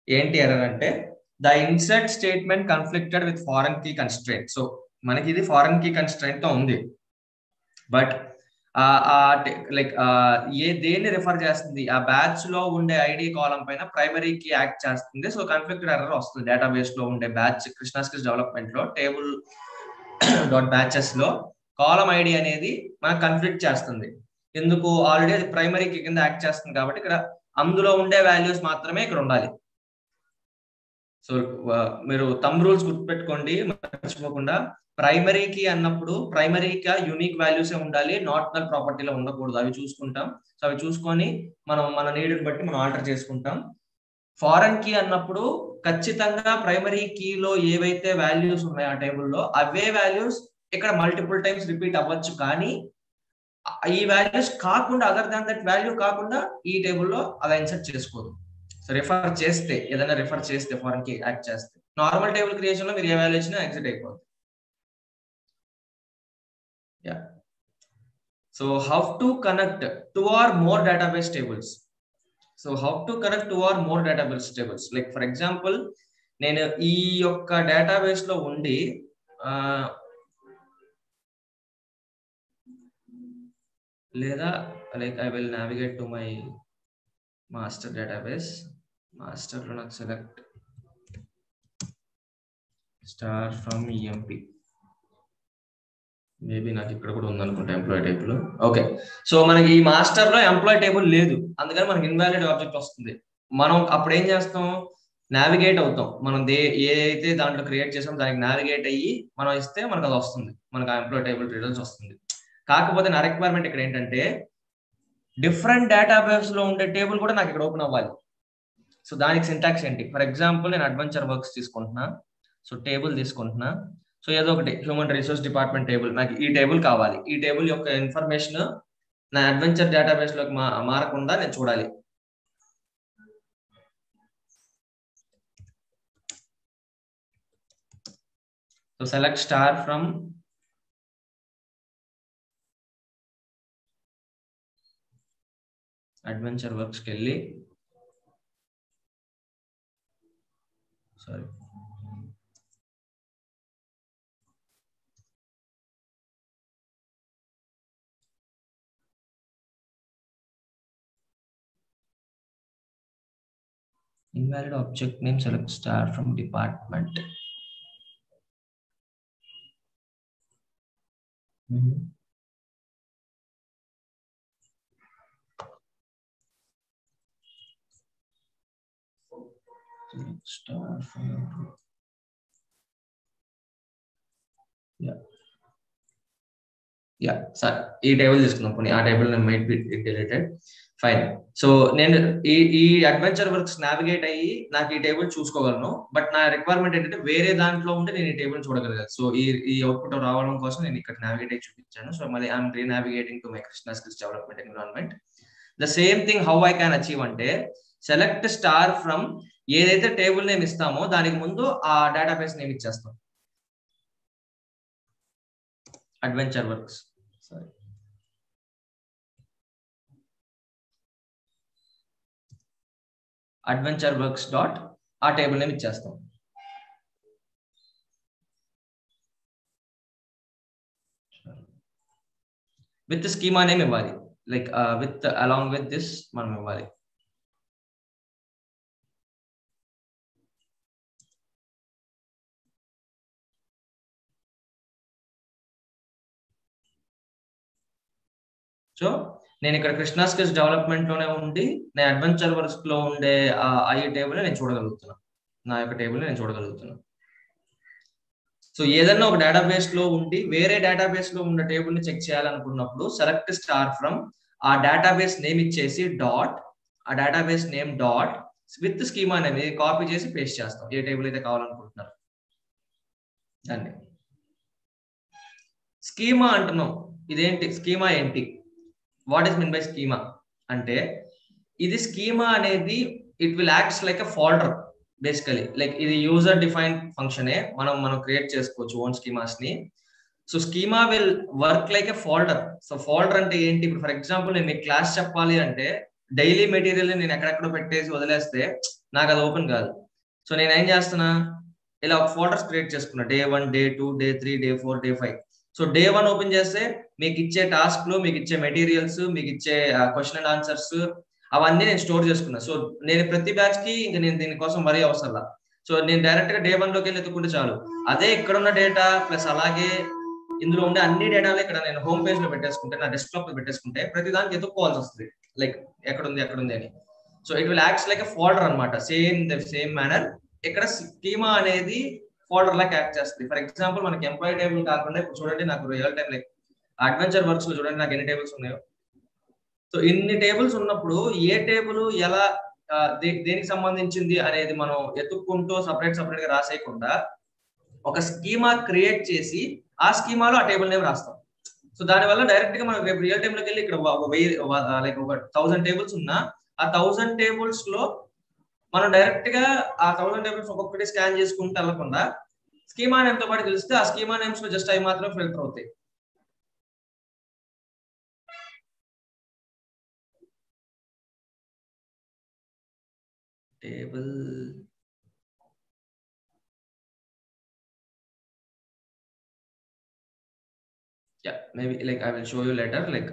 ఏంటి ఎర్రర్ అంటే the insert statement conflicted with foreign key constraint. So మనకి ఇది ఫారెన్ కీ కన్స్ట్రైంట్ తో ఉంది. బట్ లైక్ దేన్ని రిఫర్ చేస్తుంది? ఆ బ్యాచ్ లో ఉండే ఐడి కాలం పైన ప్రైమరీ కీ యాక్ట్ చేస్తుంది. సో కన్ఫ్లిక్టెడ్ ఎర్రర్ వస్తుంది. డేటాబేస్ లో ఉండే బ్యాచ్ కృష్ణాస్కిల్స్ డెవలప్మెంట్ లో టేబుల్ డాట్ బ్యాచెస్ లో కాలం ఐడి అనేది మనకు కన్ఫ్లిక్ట్ చేస్తుంది. ఎందుకు? ఆల్రెడీ అది ప్రైమరీ కీ కింద యాక్ట్ చేస్తుంది కాబట్టి ఇక్కడ అందులో ఉండే వాల్యూస్ మాత్రమే ఇక్కడ ఉండాలి. సో మీరు థంబ్ రూల్స్ గుర్తుపెట్టుకోండి మర్చిపోకుండా. ప్రైమరీ కీ అన్నప్పుడు ప్రైమరీ గా యూనిక్ వాల్యూస్ ఉండాలి, నాట్ నల్ ప్రాపర్టీలో ఉండకూడదు. అవి చూసుకుంటాం. సో అవి చూసుకొని మనం మన నీడ్ని బట్టి మనం ఆల్టర్ చేసుకుంటాం. ఫారెన్ కీ అన్నప్పుడు ఖచ్చితంగా ప్రైమరీ కీలో ఏవైతే వాల్యూస్ ఉన్నాయో ఆ టేబుల్లో అవే వాల్యూస్ ఇక్కడ మల్టిపుల్ టైమ్స్ రిపీట్ అవ్వచ్చు. కానీ ఈ వాల్యూస్ కాకుండా అదర్ దాన్ దట్ వాల్యూ కాకుండా ఈ టేబుల్లో అలా ఇన్సర్ట్ చేసుకోదు. సో రిఫర్ చేస్తే ఏదైనా రిఫర్ చేస్తే ఫారెన్ కీ యాక్ట్ చేస్తే నార్మల్ టేబుల్ క్రియేషన్ లో మీరు ఏ వాల్యూ ఇచ్చినా ఎగ్జిట్ అయిపోతుంది. Yeah. So how to connect 2 or more database tables? So how to connect 2 or more database tables? Like for example, నేను ఈ యొక్క డేటాబేస్ లో ఉండి లేదా like I will navigate to my master database. Master లో నాకు select star from EMP. Maybe నాకు ఇక్కడ కూడా ఉందనుకుంటా ఎంప్లాయ్ టేబుల్. ఓకే, సో మనకి ఈ మాస్టర్ లో ఎంప్లాయ్ టేబుల్ లేదు, అందుకని మనకి ఇన్వాలిడ్ ఆబ్జెక్ట్ వస్తుంది. మనం అప్పుడు ఏం చేస్తాం? నావిగేట్ అవుతాం. మనం ఏ అయితే దాంట్లో క్రియేట్ చేసాం దానికి నావిగేట్ అయ్యి మనం ఇస్తే మనకు అది వస్తుంది, మనకు ఆ ఎంప్లాయ్ టేబుల్ రిజల్ట్స్ వస్తుంది. కాకపోతే నా రిక్వైర్మెంట్ ఇక్కడ ఏంటంటే డిఫరెంట్ డేటాబేస్ లో ఉండే టేబుల్ కూడా నాకు ఇక్కడ ఓపెన్ అవ్వాలి. సో దానికి సింటాక్స్ ఏంటి? ఫర్ ఎగ్జాంపుల్ నేను అడ్వెంచర్ వర్క్స్ తీసుకుంటున్నా. సో టేబుల్ తీసుకుంటున్నా. సో ఏదో ఒకటి హ్యూమన్ రిసోర్స్ డిపార్ట్మెంట్ టేబుల్, నాకు ఈ టేబుల్ కావాలి. ఈ టేబుల్ యొక్క ఇన్ఫర్మేషన్ నా అడ్వెంచర్ డేటాబేస్ లోకి మారకుండా నేను చూడాలి. So select star from adventure works కి వెళ్ళి sorry invalid object name, select star from department. Select star from sir ఈ టేబుల్ తీసుకున్నాం పోనీ, ఆ table might be deleted, fine. So నేను ఈ అడ్వెంచర్ వర్క్స్ నావిగేట్ అయ్యి నాకు ఈ టేబుల్ చూసుకోగలను. బట్ నా రిక్వైర్మెంట్ ఏంటంటే వేరే దాంట్లో ఉంటే నేను ఈ టేబుల్ చూడగలిగాను. సో ఈ అవుట్పుట్ రావడం కోసం నేను ఇక్కడ నావిగేట్ అయ్యి చూపించాను. సో మళ్ళీ I'm renavigating to my Krishna skills development environment. The same thing how I can achieve అంటే సెలెక్ట్ స్టార్ ఫ్రమ్ ఏదైతే టేబుల్ నేమ్ ఇస్తామో దానికి ముందు ఆ డేటాబేస్ నేమ్ ఇచ్చేస్తాం. Adventure works sorry adventure works dot ఆ టేబుల్ నేమ్ ఇచ్చేస్తాం. విత్ స్కీమా నేమ్ ఇవ్వాలి, like with along with this మనం ఇవ్వాలి. సో నేను ఇక్కడ కృష్ణా స్కిల్స్ డెవలప్మెంట్ లోనే ఉండి నేను అడ్వెంచర్ వర్క్స్ లో ఉండే ఈ టేబుల్ నేను చూడగలుగుతున్నాను, నా యొక్క టేబుల్ నేను చూడగలుగుతున్నాను. సో ఏదన్నా ఒక డేటాబేస్ లో ఉండి వేరే డేటాబేస్ లో ఉన్న టేబుల్ ని చెక్ చేయాలనుకున్నప్పుడు సెలెక్ట్ స్టార్ ఫ్రమ్ ఆ డేటాబేస్ నేమ్ ఇచ్చేసి డాట్ ఆ database name dot with schema name copy చేసి పేస్ట్ చేస్తాం ఏ టేబుల్ అయితే కావాలనుకుంటున్నారు దాన్ని. స్కీమా అంటున్నాం, ఇదేంటి స్కీమా ఏంటి, what is mean by schema అంటే ఇది స్కీమా అనేది it will acts like a folder basically. Like ఇది యూజర్ డిఫైన్డ్ ఫంక్షనే, మనం క్రియేట్ చేసుకోవచ్చు ఓన్ స్కీమాస్ ని. So schema will work like a folder. So folder అంటే ఏంటి, ఇప్పుడు ఫర్ ఎగ్జాంపుల్ నేను మీకు క్లాస్ చెప్పాలి అంటే డైలీ మెటీరియల్ నేను ఎక్కడెక్కడో పెట్టేసి వదిలేస్తే నాకు అది ఓపెన్ కాదు. సో నేను ఏం చేస్తున్నా, ఇలా ఒక ఫోల్డర్స్ క్రియేట్ చేసుకున్నా, day 1, day 2, day 3, day 4, day 5. So day 1 open చేస్తే మీకు ఇచ్చే టాస్క్లు, మీకు ఇచ్చే మెటీరియల్స్, మీకు ఇచ్చే క్వశ్చన్ అండ్ ఆన్సర్స్ అవన్నీ నేను స్టోర్ చేసుకున్నా. సో నేను ప్రతి బ్యాచ్ కి ఇంకా నేను దీనికోసం వరీ అవసరం. సో నేను డైరెక్ట్ గా డే 1 లోకి వెళ్ళి ఎత్తుకుంటే చాలు. అదే ఇక్కడ ఉన్న డేటా ప్లస్ అలాగే ఇందులో ఉండే అన్ని డేటాలు ఇక్కడ నేను హోమ్ పేజ్ లో పెట్టేసుకుంటే, నా డెస్క్టాప్ లో పెట్టేసుకుంటే ప్రతి దానికి ఎత్తుక్కోవాల్సి వస్తుంది, లైక్ ఎక్కడుంది అని. So it will acts like a folder అనమాట. సేమ్ మేనర్ ఇక్కడ స్కీమా అనేది ఫోల్డర్ లాగా యాక్ట్ చేస్తుంది. ఫర్ ఎగ్జాంపుల్ మనకి ఎంప్లాయీ టేబుల్ కాకుండా ఇప్పుడు చూడండి నాకు real time like adventure works లో చూడండి నాకు ఎన్ని టేబుల్స్ ఉన్నాయో. సో ఇన్ని టేబుల్స్ ఉన్నప్పుడు ఏ టేబుల్ ఎలా దేనికి సంబంధించింది అనేది మనం ఎత్తుక్కుంటూ సపరేట్ గా రాసేయకుండా ఒక స్కీమా క్రియేట్ చేసి ఆ స్కీమాలో ఆ టేబుల్ నేమ్ రాస్తాం. సో దానివల్ల డైరెక్ట్ గా మనం రేపు రియల్ టైమ్ లోకి వెళ్ళి ఇక్కడ లైక్ ఒక 1000 టేబుల్స్ ఉన్నా ఆ 1000 టేబుల్స్ లో మనం డైరెక్ట్ గా ఆ 1000 టేబుల్స్ ఒక్కొక్కటి స్కాన్ చేసుకుంటూ వెళ్ళకుండా స్కీమా నేమ్ తో పాటు తెలిస్తే ఆ స్కీమా నేమ్స్ లో జస్ట్ అవి మాత్రం ఫిల్టర్ అవుతాయి. Table maybe like I will show you letter, like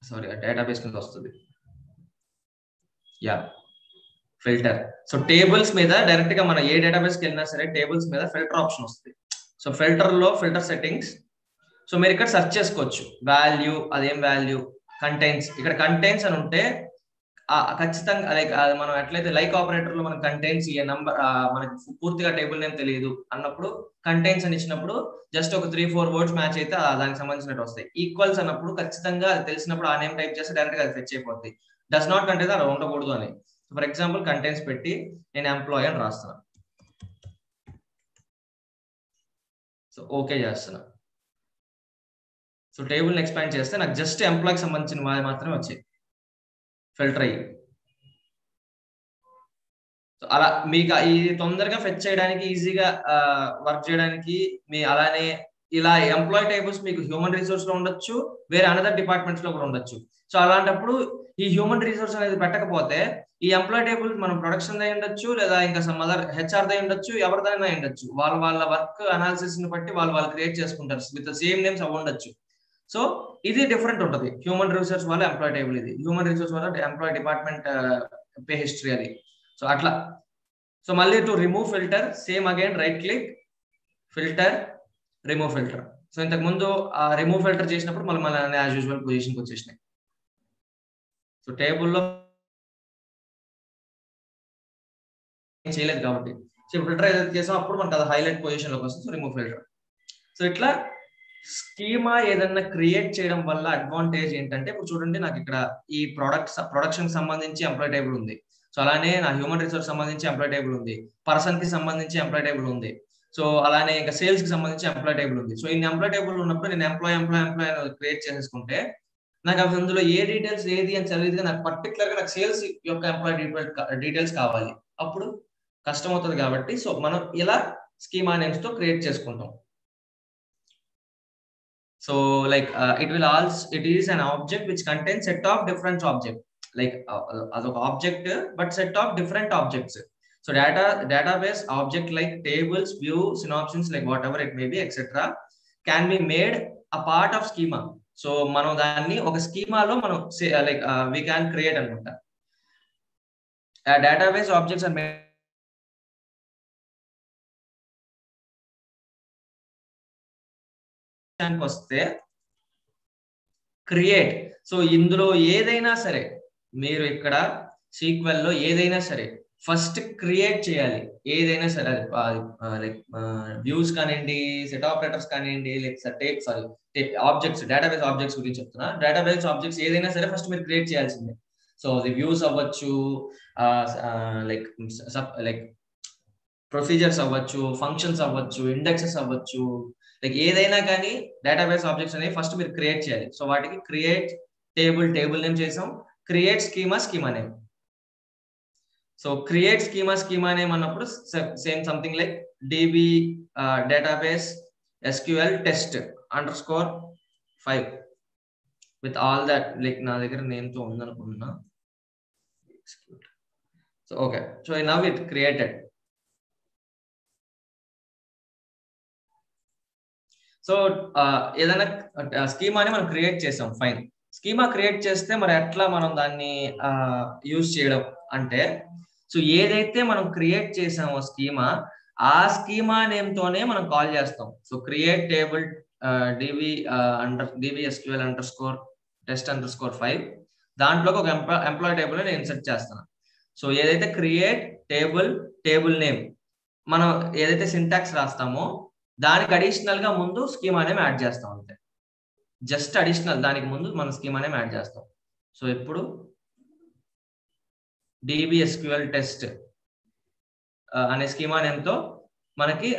sorry database కింద వస్తుంది. ఫిల్టర్. సో టేబుల్స్ మీద డైరెక్ట్ గా మనం ఏ డేటాబేస్ కి వెళ్ళినా సరే టేబుల్స్ మీద ఫిల్టర్ ఆప్షన్ వస్తుంది. సో ఫిల్టర్ లో ఫిల్టర్ సెట్టింగ్స్. సో మీరు ఇక్కడ సెర్చ్ చేసుకోవచ్చు వాల్యూ, అదేం వాల్యూ, కంటైన్స్. ఇక్కడ కంటైన్స్ అని ఉంటే ఖచ్చితంగా లైక్ మనం ఎట్లయితే లైక్ ఆపరేటర్ లో మనం కంటైన్స్ ఈ నంబర్ మనకి పూర్తిగా టేబుల్ నేమ్ తెలియదు అన్నప్పుడు కంటైన్స్ అని ఇచ్చినప్పుడు జస్ట్ ఒక 3-4 వర్డ్స్ మ్యాచ్ అయితే దానికి సంబంధించినట్టు వస్తాయి. ఈక్వల్స్ అన్నప్పుడు ఖచ్చితంగా అది తెలిసినప్పుడు ఆ నేమ్ టైప్ చేస్తే డైరెక్ట్ గా అది ఫెచ్ అయిపోద్ది. డస్ నాట్ కంటైన్స్ అలా ఉండకూడదు అని. ఫర్ ఎగ్జాంపుల్ కంటైన్స్ పెట్టి నేను ఎంప్లాయీ అని రాస్తాను. సో ఓకే చేస్తున్నా. సో టేబుల్ని ఎక్స్పాండ్ చేస్తే నాకు జస్ట్ ఎంప్లాయ్కి సంబంధించిన మాత్రమే వచ్చాయి ఫిల్టర్ అయ్యి. సో అలా మీకు ఇది తొందరగా ఫెచ్ చేయడానికి, ఈజీగా వర్క్ చేయడానికి మీ అలానే ఇలా ఎంప్లాయ్ టేబుల్స్ మీకు హ్యూమన్ రిసోర్స్ లో ఉండొచ్చు, వేరే అనదర్ డిపార్ట్మెంట్స్ లో కూడా ఉండొచ్చు. సో అలాంటప్పుడు ఈ హ్యూమన్ రిసోర్స్ అనేది పెట్టకపోతే ఈ ఎంప్లాయ్ టేబుల్ మనం ప్రొడక్షన్ అయి ఉండొచ్చు, లేదా ఇంకా సమ్ అదర్ హెచ్ఆర్ దై ఉండొచ్చు, ఎవరిదైనా అయి ఉండొచ్చు. వాళ్ళ వర్క్ అనాలిసిస్ ని బట్టి వాళ్ళు క్రియేట్ చేసుకుంటారు విత్ సేమ్ నేమ్స్ అవి ఉండొచ్చు. సో ఇది డిఫరెంట్ ఉంటుంది. హ్యూమన్ రిసోర్స్ వల్ల ఎంప్లాయ్ టేబుల్, ఇది హ్యూమన్ రిసోర్స్ వల్ల ఎంప్లాయ్ డిపార్ట్మెంట్ పే హిస్టరీ అది. సో అట్లా. సో మళ్ళీ to remove filter, same again right click, filter, remove filter. So ఇంతకు ముందు రిమూవ్ ఫిల్టర్ చేసినప్పుడు మళ్ళీ యాజ్ యూజువల్ పొజిషన్కి వచ్చేసినాయి. సో టేబుల్లో చేయలేదు కాబట్టి, సో ఫిల్టర్ ఏదైతే చేసాం అప్పుడు మనకు అది హైలైట్ పొజిషన్ లోకి వస్తుంది. So remove filter. సో ఇట్లా స్కీమా ఏదన్నా క్రియేట్ చేయడం వల్ల అడ్వాంటేజ్ ఏంటంటే, ఇప్పుడు చూడండి నాకు ఇక్కడ ఈ ప్రొడక్షన్ సంబంధించి ఎంప్లాయ్ టేబుల్ ఉంది. సో అలానే నా హ్యూమన్ రిసోర్స్ సంబంధించి ఎంప్లాయ్ టేబుల్ ఉంది, పర్సన్ కి సంబంధించి ఎంప్లాయ్ టేబుల్ ఉంది. సో అలానే ఇంకా సేల్స్ కి సంబంధించి ఎంప్లాయ్ టేబుల్ ఉంది. సో ఇన్ని ఎంప్లాయ్ టేబుల్ ఉన్నప్పుడు నేను ఎంప్లాయ్ క్రియేట్ చేసేసుకుంటే నాకు అందులో ఏ డీటెయిల్స్ ఏది అని చదివితే నాకు పర్టికులర్ గా నాకు సేల్స్ యొక్క ఎంప్లాయ్ డీటెయిల్స్ కావాలి, అప్పుడు కష్టం అవుతుంది. కాబట్టి సో మనం ఇలా స్కీమా నేమ్స్ తో క్రియేట్ చేసుకుంటాం. So like it is an object which contains set of different objects, like adok object but set of different objects. So database object like tables, view, synopsis, like whatever it may be, etc., can be made a part of schema. So మనం దాన్ని ఒక schema లో మనం like we can create అనుకుంటా. Database objects are made వస్తే క్రియేట్. సో ఇందులో ఏదైనా సరే మీరు ఇక్కడ సీక్వెల్ లో ఏదైనా సరే ఫస్ట్ క్రియేట్ చేయాలి. ఏదైనా సరే లైక్ వ్యూస్ కానివ్వండి, సెట్ ఆపరేటర్స్ కానివ్వండి, లైక్ ఆబ్జెక్ట్స్, డేటాబేస్ ఆబ్జెక్ట్స్ గురించి చెప్తున్నా. డేటాబేస్ ఆబ్జెక్ట్స్ ఏదైనా సరే ఫస్ట్ మీరు క్రియేట్ చేయాల్సిందే. సో అది వ్యూస్ అవ్వచ్చు, లైక్ ప్రొసీజర్స్ అవ్వచ్చు, ఫంక్షన్స్ అవ్వచ్చు, ఇండెక్సెస్ అవ్వచ్చు, లైక్ ఏదైనా కానీ డేటాబేస్ ఆబ్జెక్ట్స్ అనేవి ఫస్ట్ మీరు క్రియేట్ చేయాలి. సో వాటికి క్రియేట్ టేబుల్ నేమ్ చేసాం, create schema name. So create schema name అన్నప్పుడు same something like DB database SQL test _5 with all that, like నా దగ్గర నేమ్ తో ఉందనుకున్నా. So okay, so now it created. So ఏదైనా స్కీమాని మనం క్రియేట్ చేసాం, ఫైన్. స్కీమా క్రియేట్ చేస్తే మరి ఎట్లా మనం దాన్ని యూజ్ చేయడం అంటే, సో ఏదైతే మనం క్రియేట్ చేసామో స్కీమా, ఆ స్కీమా నేమ్ తోనే మనం కాల్ చేస్తాం. So create table DB SQL test _5 దాంట్లోకి ఒక ఎంప్లాయ్ టేబుల్ నేను ఇన్సర్ట్ చేస్తాను. సో ఏదైతే క్రియేట్ టేబుల్ నేమ్ మనం ఏదైతే సింటాక్స్ రాస్తామో దానికి అడిషనల్ గా ముందు స్కీమా నేమ్ యాడ్ చేస్తాం అంతే. జస్ట్ అడిషనల్ దానికి ముందు మనం స్కీమా నేమ్ యాడ్ చేస్తాం. సో ఇప్పుడు DB SQL టెస్ట్ అనే స్కీమా నేమ్ తో మనకి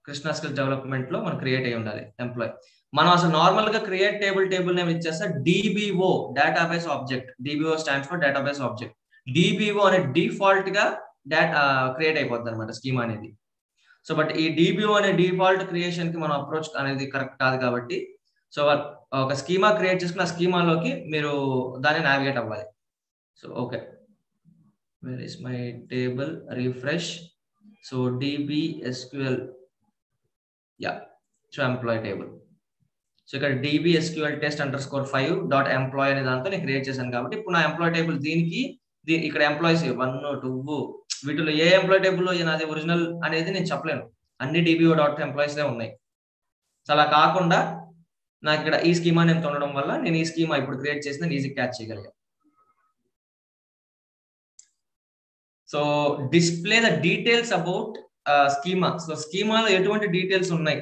కృష్ణా స్కిల్స్ డెవలప్మెంట్ లో మనం క్రియేట్ అయి ఉండాలి ఎంప్లాయ్. మనం అసలు నార్మల్ గా క్రియేట్ టేబుల్ నేమ్ ఇచ్చేస్తే DBO database object, DBO stands for database object. DBO అనే డిఫాల్ట్ గా క్రియేట్ అయిపోద్ది అనమాట స్కీమా అనేది. సో బట్ ఈ DBO అనే డిఫాల్ట్ క్రియేషన్ కి మనం అప్రోచ్ అనేది కరెక్ట్ కాదు కాబట్టి, సో ఒక స్కీమా క్రియేట్ చేసుకున్న స్కీమాలోకి మీరు దాన్ని నావిగేట్ అవ్వాలి. So okay, where is my table, refresh. So DB SQL, yeah, so employee table. So ఇక్కడ DB SQL టెస్ట్ _5 .employee అనే దాంతో నేను క్రియేట్ చేశాను కాబట్టి ఇప్పుడు నా ఎంప్లాయ్ టేబుల్ దీనికి ఇక్కడ ఎంప్లాయీస్ 1, 2 వీటిలో ఏ ఎంప్లాయ్ టేబుల్లో నాది ఒరిజినల్ అనేది నేను చెప్పలేను. అన్ని DBO .employees ఉన్నాయి. సో అలా కాకుండా నాకు ఇక్కడ ఈ స్కీమా నేమ్ ఉండడం వల్ల నేను ఈ స్కీమా ఇప్పుడు క్రియేట్ చేసిన ఈజీ క్యాచ్ చేయగలిగాను. So display the details about schema. So స్కీమాలో ఎటువంటి డీటెయిల్స్ ఉన్నాయి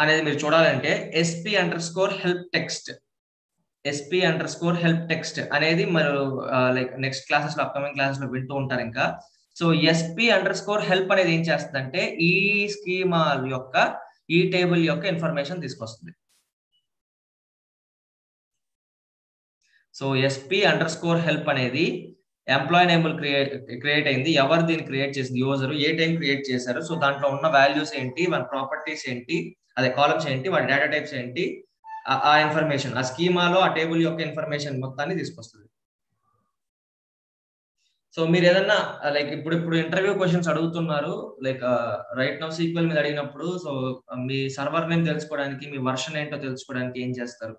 అనేది మీరు చూడాలంటే SP_help text అనేది మీరు లైక్ నెక్స్ట్ క్లాసెస్ లో, అప్కమింగ్ క్లాసెస్ లో వింటూ ఉంటారు. ఇంకా సో SP_help అనేది ఏం చేస్తుందంటే ఈ స్కీమా యొక్క ఈ టేబుల్ యొక్క ఇన్ఫర్మేషన్ తీసుకొస్తుంది. సో SP_help అనేది ఎంప్లాయీ నేబుల్ క్రియేట్ అయింది. ఎవరు దీన్ని క్రియేట్ చేసింది? యూజర్. ఏ టైం క్రియేట్ చేశారు? సో దాంట్లో ఉన్న వాల్యూస్ ఏంటి, మన ప్రాపర్టీస్ ఏంటి, అదే కాలమ్స్ ఏంటి, వాటి డేటా టైప్స్ ఏంటి, ఆ ఇన్ఫర్మేషన్, ఆ స్కీమాలో ఆ టేబుల్ యొక్క ఇన్ఫర్మేషన్ మొత్తాన్ని తీసుకొస్తుంది. సో మీరు ఏదన్నా లైక్ ఇప్పుడు ఇంటర్వ్యూ క్వశ్చన్స్ అడుగుతున్నారు, లైక్ రైట్ నౌ SQL మీద అడిగినప్పుడు, సో మీ సర్వర్ నేమ్ తెలుసుకోవడానికి, మీ వర్షన్ ఏంటో తెలుసుకోవడానికి ఏం చేస్తారు?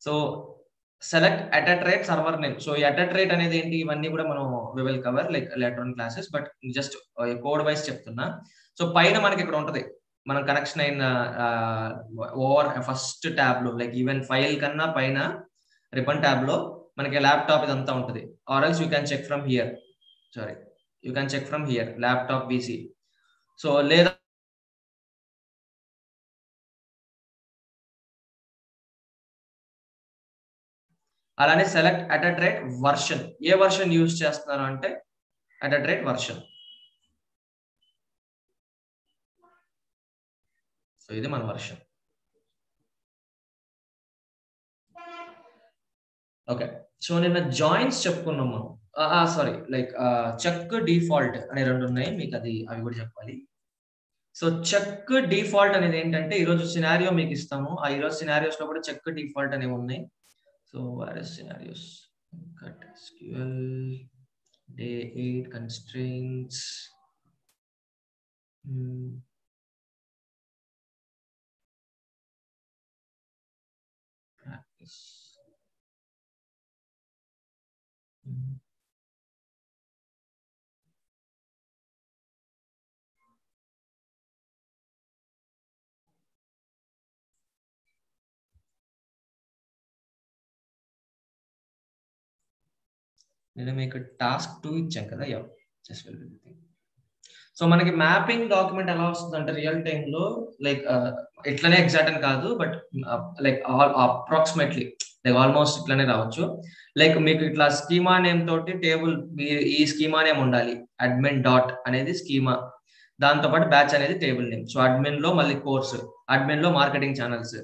So select @rate server name. So ఈ @rate అనేది ఏంటి? ఇవన్నీ కూడా మనం we will cover like later on classes, but just code wise చెప్తున్నా. సో పైన మనకి ఇక్కడ ఉంటది, మనం కనెక్షన్ అయిన ఓవర్ ఫస్ట్ ట్యాబ్ లో, లైక్ ఈవెన్ ఫైల్ కన్నా పైన రిబన్ ట్యాబ్ లో మనకి ల్యాప్టాప్ ఇదంతా ఉంటుంది. Or else you can check from here, sorry you can check from here laptop PC. So లేదా అలానే సెలెక్ట్ @rate వర్షన్. ఏ వర్షన్ యూజ్ చేస్తున్నారు అంటే @rate వర్షన్. సో ఇది మన వర్షన్. ఓకే, సో నిన్న జాయిన్స్ చెప్పుకున్నాం మనం. సారీ, లైక్ చెక్ డిఫాల్ట్ అనే రెండు ఉన్నాయి, మీకు అవి కూడా చెప్పాలి. సో చెక్ డిఫాల్ట్ అనేది ఏంటంటే ఈరోజు సినారియో మీకు ఇస్తాము. ఆ ఈరోజు సినారియోస్ లో కూడా చెక్ డిఫాల్ట్ అనేవి ఉన్నాయి. So scenarios SQL day 8 constraints. Practice. నేను మీకు టాస్క్ 2 ఇచ్చాను కదా. జస్ట్ సో మనకి మ్యాపింగ్ డాక్యుమెంట్ ఎలా వస్తుంది అంటే రియల్ టైమ్ లో, లైక్ ఇట్లనే ఎగ్జాక్ట్ అని కాదు, but like approximately like almost ఇట్లనే రావచ్చు. లైక్ మీకు ఇట్లా స్కీమా నేమ్ తోటి టేబుల్, ఈ స్కీమా నేమ్ ఉండాలి. అడ్మిన్ డాట్ అనేది స్కీమా, దాంతో పాటు బ్యాచ్ అనేది టేబుల్ నేమ్. సో అడ్మిన్ లో మళ్ళీ కోర్స్, అడ్మిన్ లో మార్కెటింగ్ ఛానల్స్.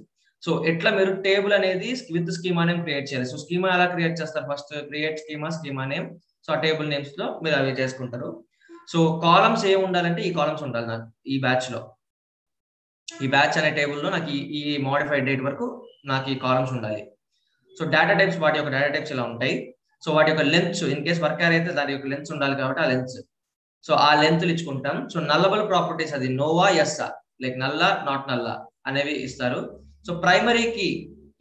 సో ఎట్లా మీరు టేబుల్ అనేది విత్ స్కీమా నేమ్ క్రియేట్ చేయాలి. సో స్కీమా ఎలా క్రియేట్ చేస్తారు? First create schema name. So ఆ టేబుల్ నేమ్స్ లో మీరు అవి చేసుకుంటారు. సో కాలమ్స్ ఏమి ఉండాలంటే ఈ కాలమ్స్ ఉండాలి నాకు ఈ బ్యాచ్ లో. ఈ బ్యాచ్ అనే టేబుల్లో నాకు ఈ మోడిఫైడ్ డేట్ వరకు నాకు ఈ కాలమ్స్ ఉండాలి. సో డేటా టైప్స్, వాటి యొక్క డేటా టైప్స్ ఇలా ఉంటాయి. సో వాటి యొక్క లెంత్, ఇన్ కేస్ వర్కర్ అయితే దాని యొక్క లెంత్ ఉండాలి కాబట్టి ఆ లెంత్. సో ఆ లెంత్ ఇచ్చుకుంటాం. సో నల్లబుల్ ప్రాపర్టీస్, అది నోవా ఎస్సా, లైక్ నల్లా నాట్ నల్లా అనేవి ఇస్తారు. సో ప్రైమరీకి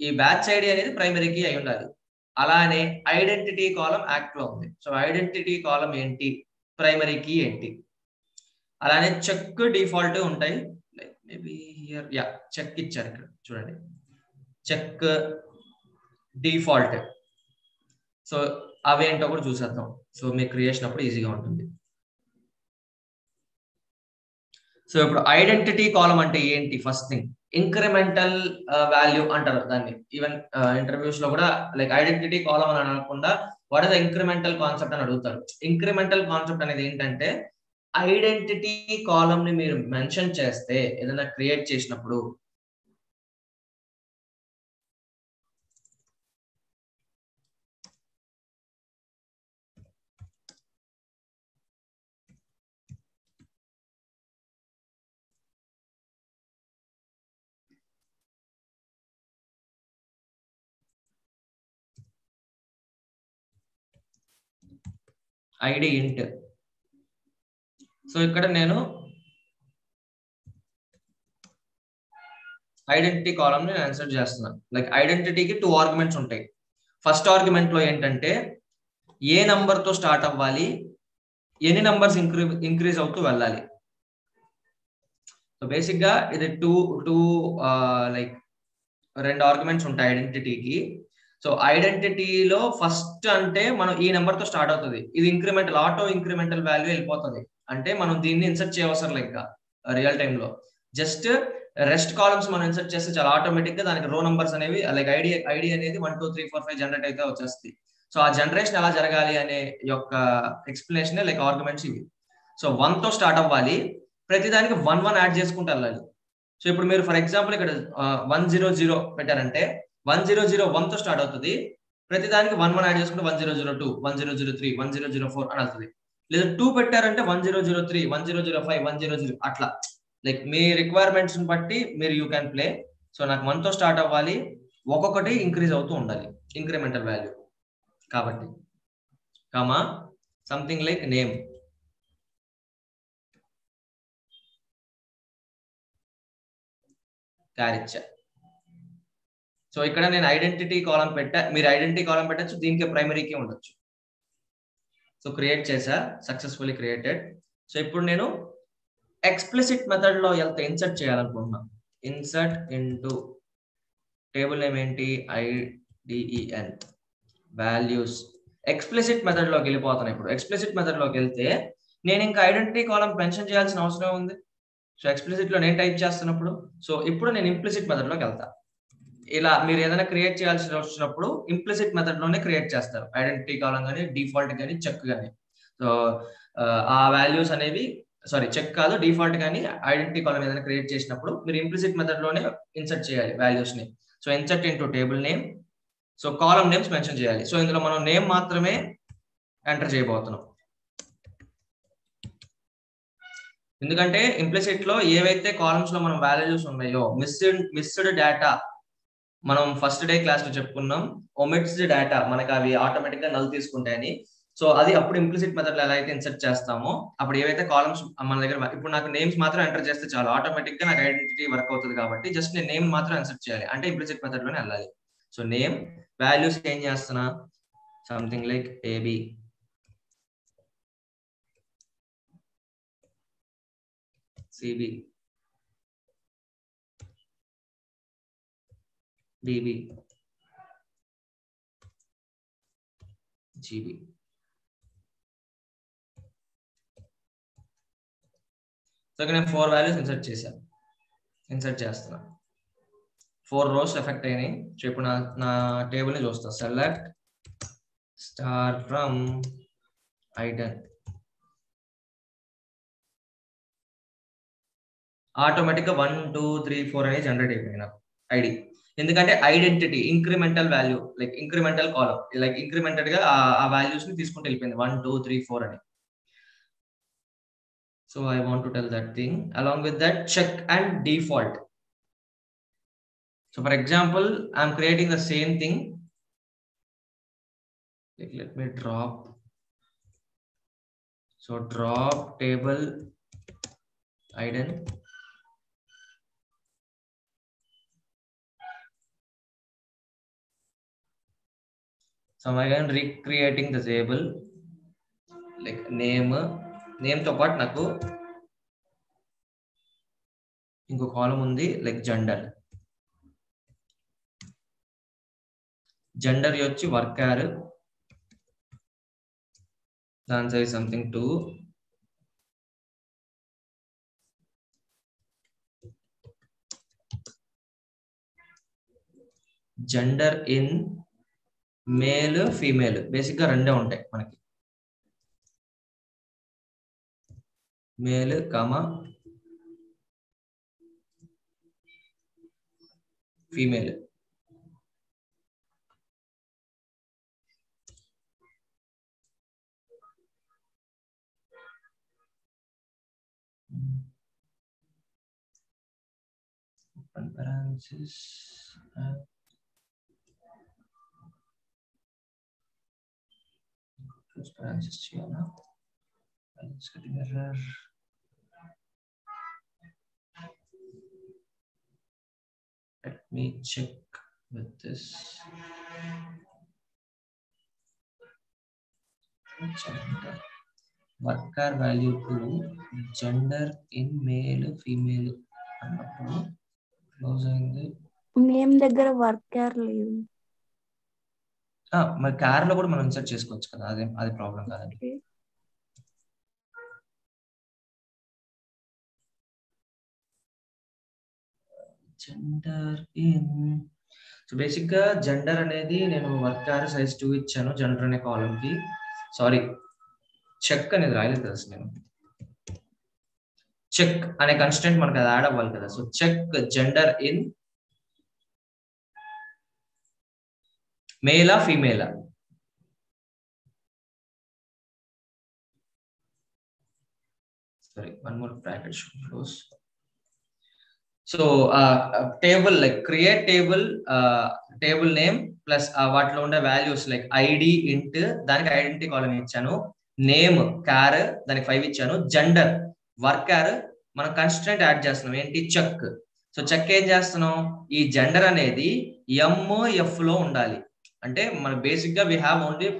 ఈ బ్యాచ్ ఐడి అనేది ప్రైమరీకి అయి ఉండాలి. అలానే ఐడెంటిటీ కాలం యాక్ట్ లో ఉంది. సో ఐడెంటిటీ కాలం ఏంటి, ప్రైమరీ కీ ఏంటి. అలానే చెక్ డిఫాల్ట్ ఉంటాయి. మేబీ హియర్ చెక్ ఇచ్చారు ఇక్కడ చూడండి, చెక్ డిఫాల్ట్. సో అవేంటో కూడా చూసేద్దాం. సో మీ క్రియేషన్ అప్పుడు ఈజీగా ఉంటుంది. సో ఇప్పుడు ఐడెంటిటీ కాలం అంటే ఏంటి? ఫస్ట్ థింగ్ ఇంక్రిమెంటల్ వాల్యూ అంటారు దాన్ని. ఈవెన్ ఇంటర్వ్యూస్ లో కూడా లైక్ ఐడెంటిటీ కాలం అని అనకుండా what is the incremental concept అని అడుగుతారు. ఇంక్రిమెంటల్ కాన్సెప్ట్ అనేది ఏంటంటే ఐడెంటిటీ కాలం ని మీరు మెన్షన్ చేస్తే ఏదైనా క్రియేట్ చేసినప్పుడు, ఐడి ఇంట్. సో ఇక్కడ నేను ఐడెంటిటీ కాలం ని ఇన్సర్ట్ చేస్తున్నాను. లైక్ ఐడెంటిటీకి 2 ఆర్గ్యుమెంట్స్ ఉంటాయి. ఫస్ట్ ఆర్గ్యుమెంట్ లో ఏంటంటే ఏ నంబర్ తో స్టార్ట్ అవ్వాలి, ఎన్ని నంబర్స్ ఇంక్రీజ్ అవుతూ వెళ్ళాలి. సో బేసిక్ గా ఇది టూ లైక్ 2 ఆర్గ్యుమెంట్స్ ఉంటాయి ఐడెంటిటీకి. సో ఐడెంటిటీలో ఫస్ట్ అంటే మనం ఈ నెంబర్ తో స్టార్ట్ అవుతుంది. ఇది ఇంక్రిమెంటల్, ఆటో ఇంక్రిమెంటల్ వాల్యూ వెళ్ళిపోతుంది. అంటే మనం దీన్ని ఇన్సర్ట్ చేయవసరం లైక్ రియల్ టైమ్ లో జస్ట్ రెస్ట్ కాలమ్స్ మనం ఇన్సర్ట్ చేస్తే చాలా ఆటోమేటిక్ గా దానికి రో నంబర్స్ అనేవి లైక్ ఐడి అనేది 1 2 3 4 5 జనరేట్ అయితే వచ్చేస్తుంది. సో ఆ జనరేషన్ ఎలా జరగాలి అనే యొక్క ఎక్స్ప్లెనేషన్ లైక్ ఆర్గ్యుమెంట్స్ ఇవి. సో 1 తో స్టార్ట్ అవ్వాలి, ప్రతిదానికి 1 యాడ్ చేసుకుంటూ వెళ్ళాలి. సో ఇప్పుడు మీరు ఫర్ ఎగ్జాంపుల్ ఇక్కడ 100 పెట్టారంటే 1001 తో స్టార్ట్ అవుతుంది, ప్రతిదానికి 1 యాడ్ చేసుకుంటే 1002, 1003, 1004 అని అవుతుంది. లేదా 2 పెట్టారంటే 1003, 1005, 100 అట్లా లైక్ మీ రిక్వైర్మెంట్స్ బట్టి మీరు యూ క్యాన్ ప్లే. సో నాకు 1 తో స్టార్ట్ అవ్వాలి, ఒక్కొక్కటి ఇంక్రీజ్ అవుతూ ఉండాలి ఇంక్రిమెంటల్ వాల్యూ కాబట్టి. Comma something like name, character. So ఇక్కడ నేను ఐడెంటిటీ కాలం పెట్టా, మీరు ఐడెంటిటీ కాలం పెట్టచ్చు, దీనికి ప్రైమరీకి ఉండొచ్చు. సో క్రియేట్ చేసా, సక్సెస్ఫుల్లీ క్రియేటెడ్. సో ఇప్పుడు నేను ఎక్స్ప్లిసిట్ మెథడ్ లో వెళ్తే ఇన్సర్ట్ చేయాలనుకుంటున్నా. ఇన్సర్ట్ ఇంటూ టేబుల్ నేమ్ ఏంటి, IDEN వాల్యూస్. ఎక్స్ప్లిసిట్ మెథడ్ లోకి వెళ్ళిపోతాను. ఇప్పుడు ఎక్స్ప్లిసిట్ మెథడ్ లోకి వెళ్తే నేను ఇంకా ఐడెంటిటీ కాలం మెన్షన్ చేయాల్సిన అవసరం ఉంది. సో ఎక్స్ప్లిసిట్ లో నేను టైప్ చేస్తున్నప్పుడు, సో ఇప్పుడు నేను ఇంప్లిసిట్ మెథడ్ లోకి వెళ్తా. ఇలా మీరు ఏదైనా క్రియేట్ చేయాల్సి వచ్చినప్పుడు ఇంప్లిసిట్ మెథడ్ లోనే క్రియేట్ చేస్తారు, ఐడెంటిటీ కాలం కానీ, డిఫాల్ట్ కానీ, చెక్ కానీ. సో ఆ వాల్యూస్ అనేవి సారీ చెక్ కాదు, డిఫాల్ట్ కానీ ఐడెంటిటీ కాలం ఏదైనా క్రియేట్ చేసినప్పుడు మీరు ఇంప్లిసిట్ మెథడ్ లోనే ఇన్సర్ట్ చేయాలి వాల్యూస్ ని. So insert into table name, so కాలం నేమ్స్ మెన్షన్ చేయాలి. సో ఇందులో మనం నేమ్ మాత్రమే ఎంటర్ చేయబోతున్నాం, ఎందుకంటే ఇంప్లిసిట్ లో ఏవైతే కాలమ్స్ లో మనం వాల్యూస్ ఉన్నాయో, మిస్డ్ డేటా మనం ఫస్ట్ డే క్లాస్ లో చెప్పుకున్నాం, ఒమిట్స్డ్ డేటా మనకి అవి ఆటోమేటిక్ గా నల్ తీసుకుంటాయని. సో అది అప్పుడు ఇంప్లిసిట్ మెథడ్ లో ఎలా అయితే ఇన్సర్ట్ చేస్తామో అప్పుడు ఏవైతే కాలమ్స్ మన దగ్గర, ఇప్పుడు నాకు నేమ్స్ మాత్రం ఎంటర్ చేస్తే చాలు, ఆటోమేటిక్ గా నాకు ఐడెంటిటీ వర్క్ అవుతుంది కాబట్టి జస్ట్ నేను నేమ్ మాత్రం ఇన్సర్ట్ చేయాలి, అంటే ఇంప్లిసిట్ మెథడ్ లోనే వెళ్ళాలి. సో నేమ్, వాల్యూస్ ఏం చేస్తున్నా, something like AB, CB, DB, GB. So ఇక్కడ నేను 4 వాల్యూస్ ఇన్సర్ట్ చేస్తున్నా. 4 రోస్ ఎఫెక్ట్ అయినాయి. సో ఇప్పుడు నా టేబుల్ ని చూస్తా, సెలెక్ట్ స్టార్ ఫ్రమ్ ఐడెన్. ఆటోమేటిక్ గా 1, 2, 3, 4 అనేది జనరేట్ అయిపోయింది నాకు ఐడి. ఎందుకంటే identity incremental value, like incremental column, like incremented గా ఆ వాల్యూస్ ని తీసుకుంటూ వెళ్ళిపోయింది 1, 2, 3, 4 అని. So I want to tell that thing along with that check and default. So for example, I'm creating the same thing. Like, let me drop. So drop table IDEN. So I'm again recreating the table, like name తో పాటు నాకు ఇంకో కాలం ఉంది, లైక్ జెండర్ వచ్చి వర్కర్, దాని size something 2. Gender in male female, basic గా రెండే ఉంటాయి మనకి, male comma female. Parenthesis parenthesis చేయాలా, it's getting error. Let me check with this. Worker value to gender in male female అన్నప్పుడు క్లోజ్ అయింది. నేమ్ దగ్గర వర్కర్ లేదు, మరి కార్ లో కూడా మనం ఇన్సర్ట్ చేసుకోవచ్చు కదా, అది ప్రాబ్లం కాదండి. జెండర్ ఇన్, సో బేసిక్ గా జెండర్ అనేది నేను వర్క్ సైజ్ 2 ఇచ్చాను జెండర్ అనే కాలమ్ కి. సారీ, చెక్ అనేది రాయలేదు కదా నేను. చెక్ అనే కన్స్టెంట్ మనకు అది యాడ్ అవ్వాలి కదా. సో చెక్ జెండర్ ఇన్ మేలా ఫీమేలా. Sorry, one more bracket should close. So table, like create table name plus వాటిలో ఉండే వాల్యూస్ లైక్ ఐడి ఇంట్, దానికి ఐడెంటిటీ కాలమ్ ఇచ్చాను. నేమ్ కార్, దానికి 5 ఇచ్చాను. జెండర్ వర్కర్, మనం కన్స్టెంట్ యాడ్ చేస్తున్నాం ఏంటి, చెక్. సో చెక్ ఏం చేస్తున్నాం, ఈ జెండర్ అనేది ఎంఎఫ్ లో ఉండాలి. అంటే మన బేసిక్ గా వీ హ్యావ్ ఓన్లీ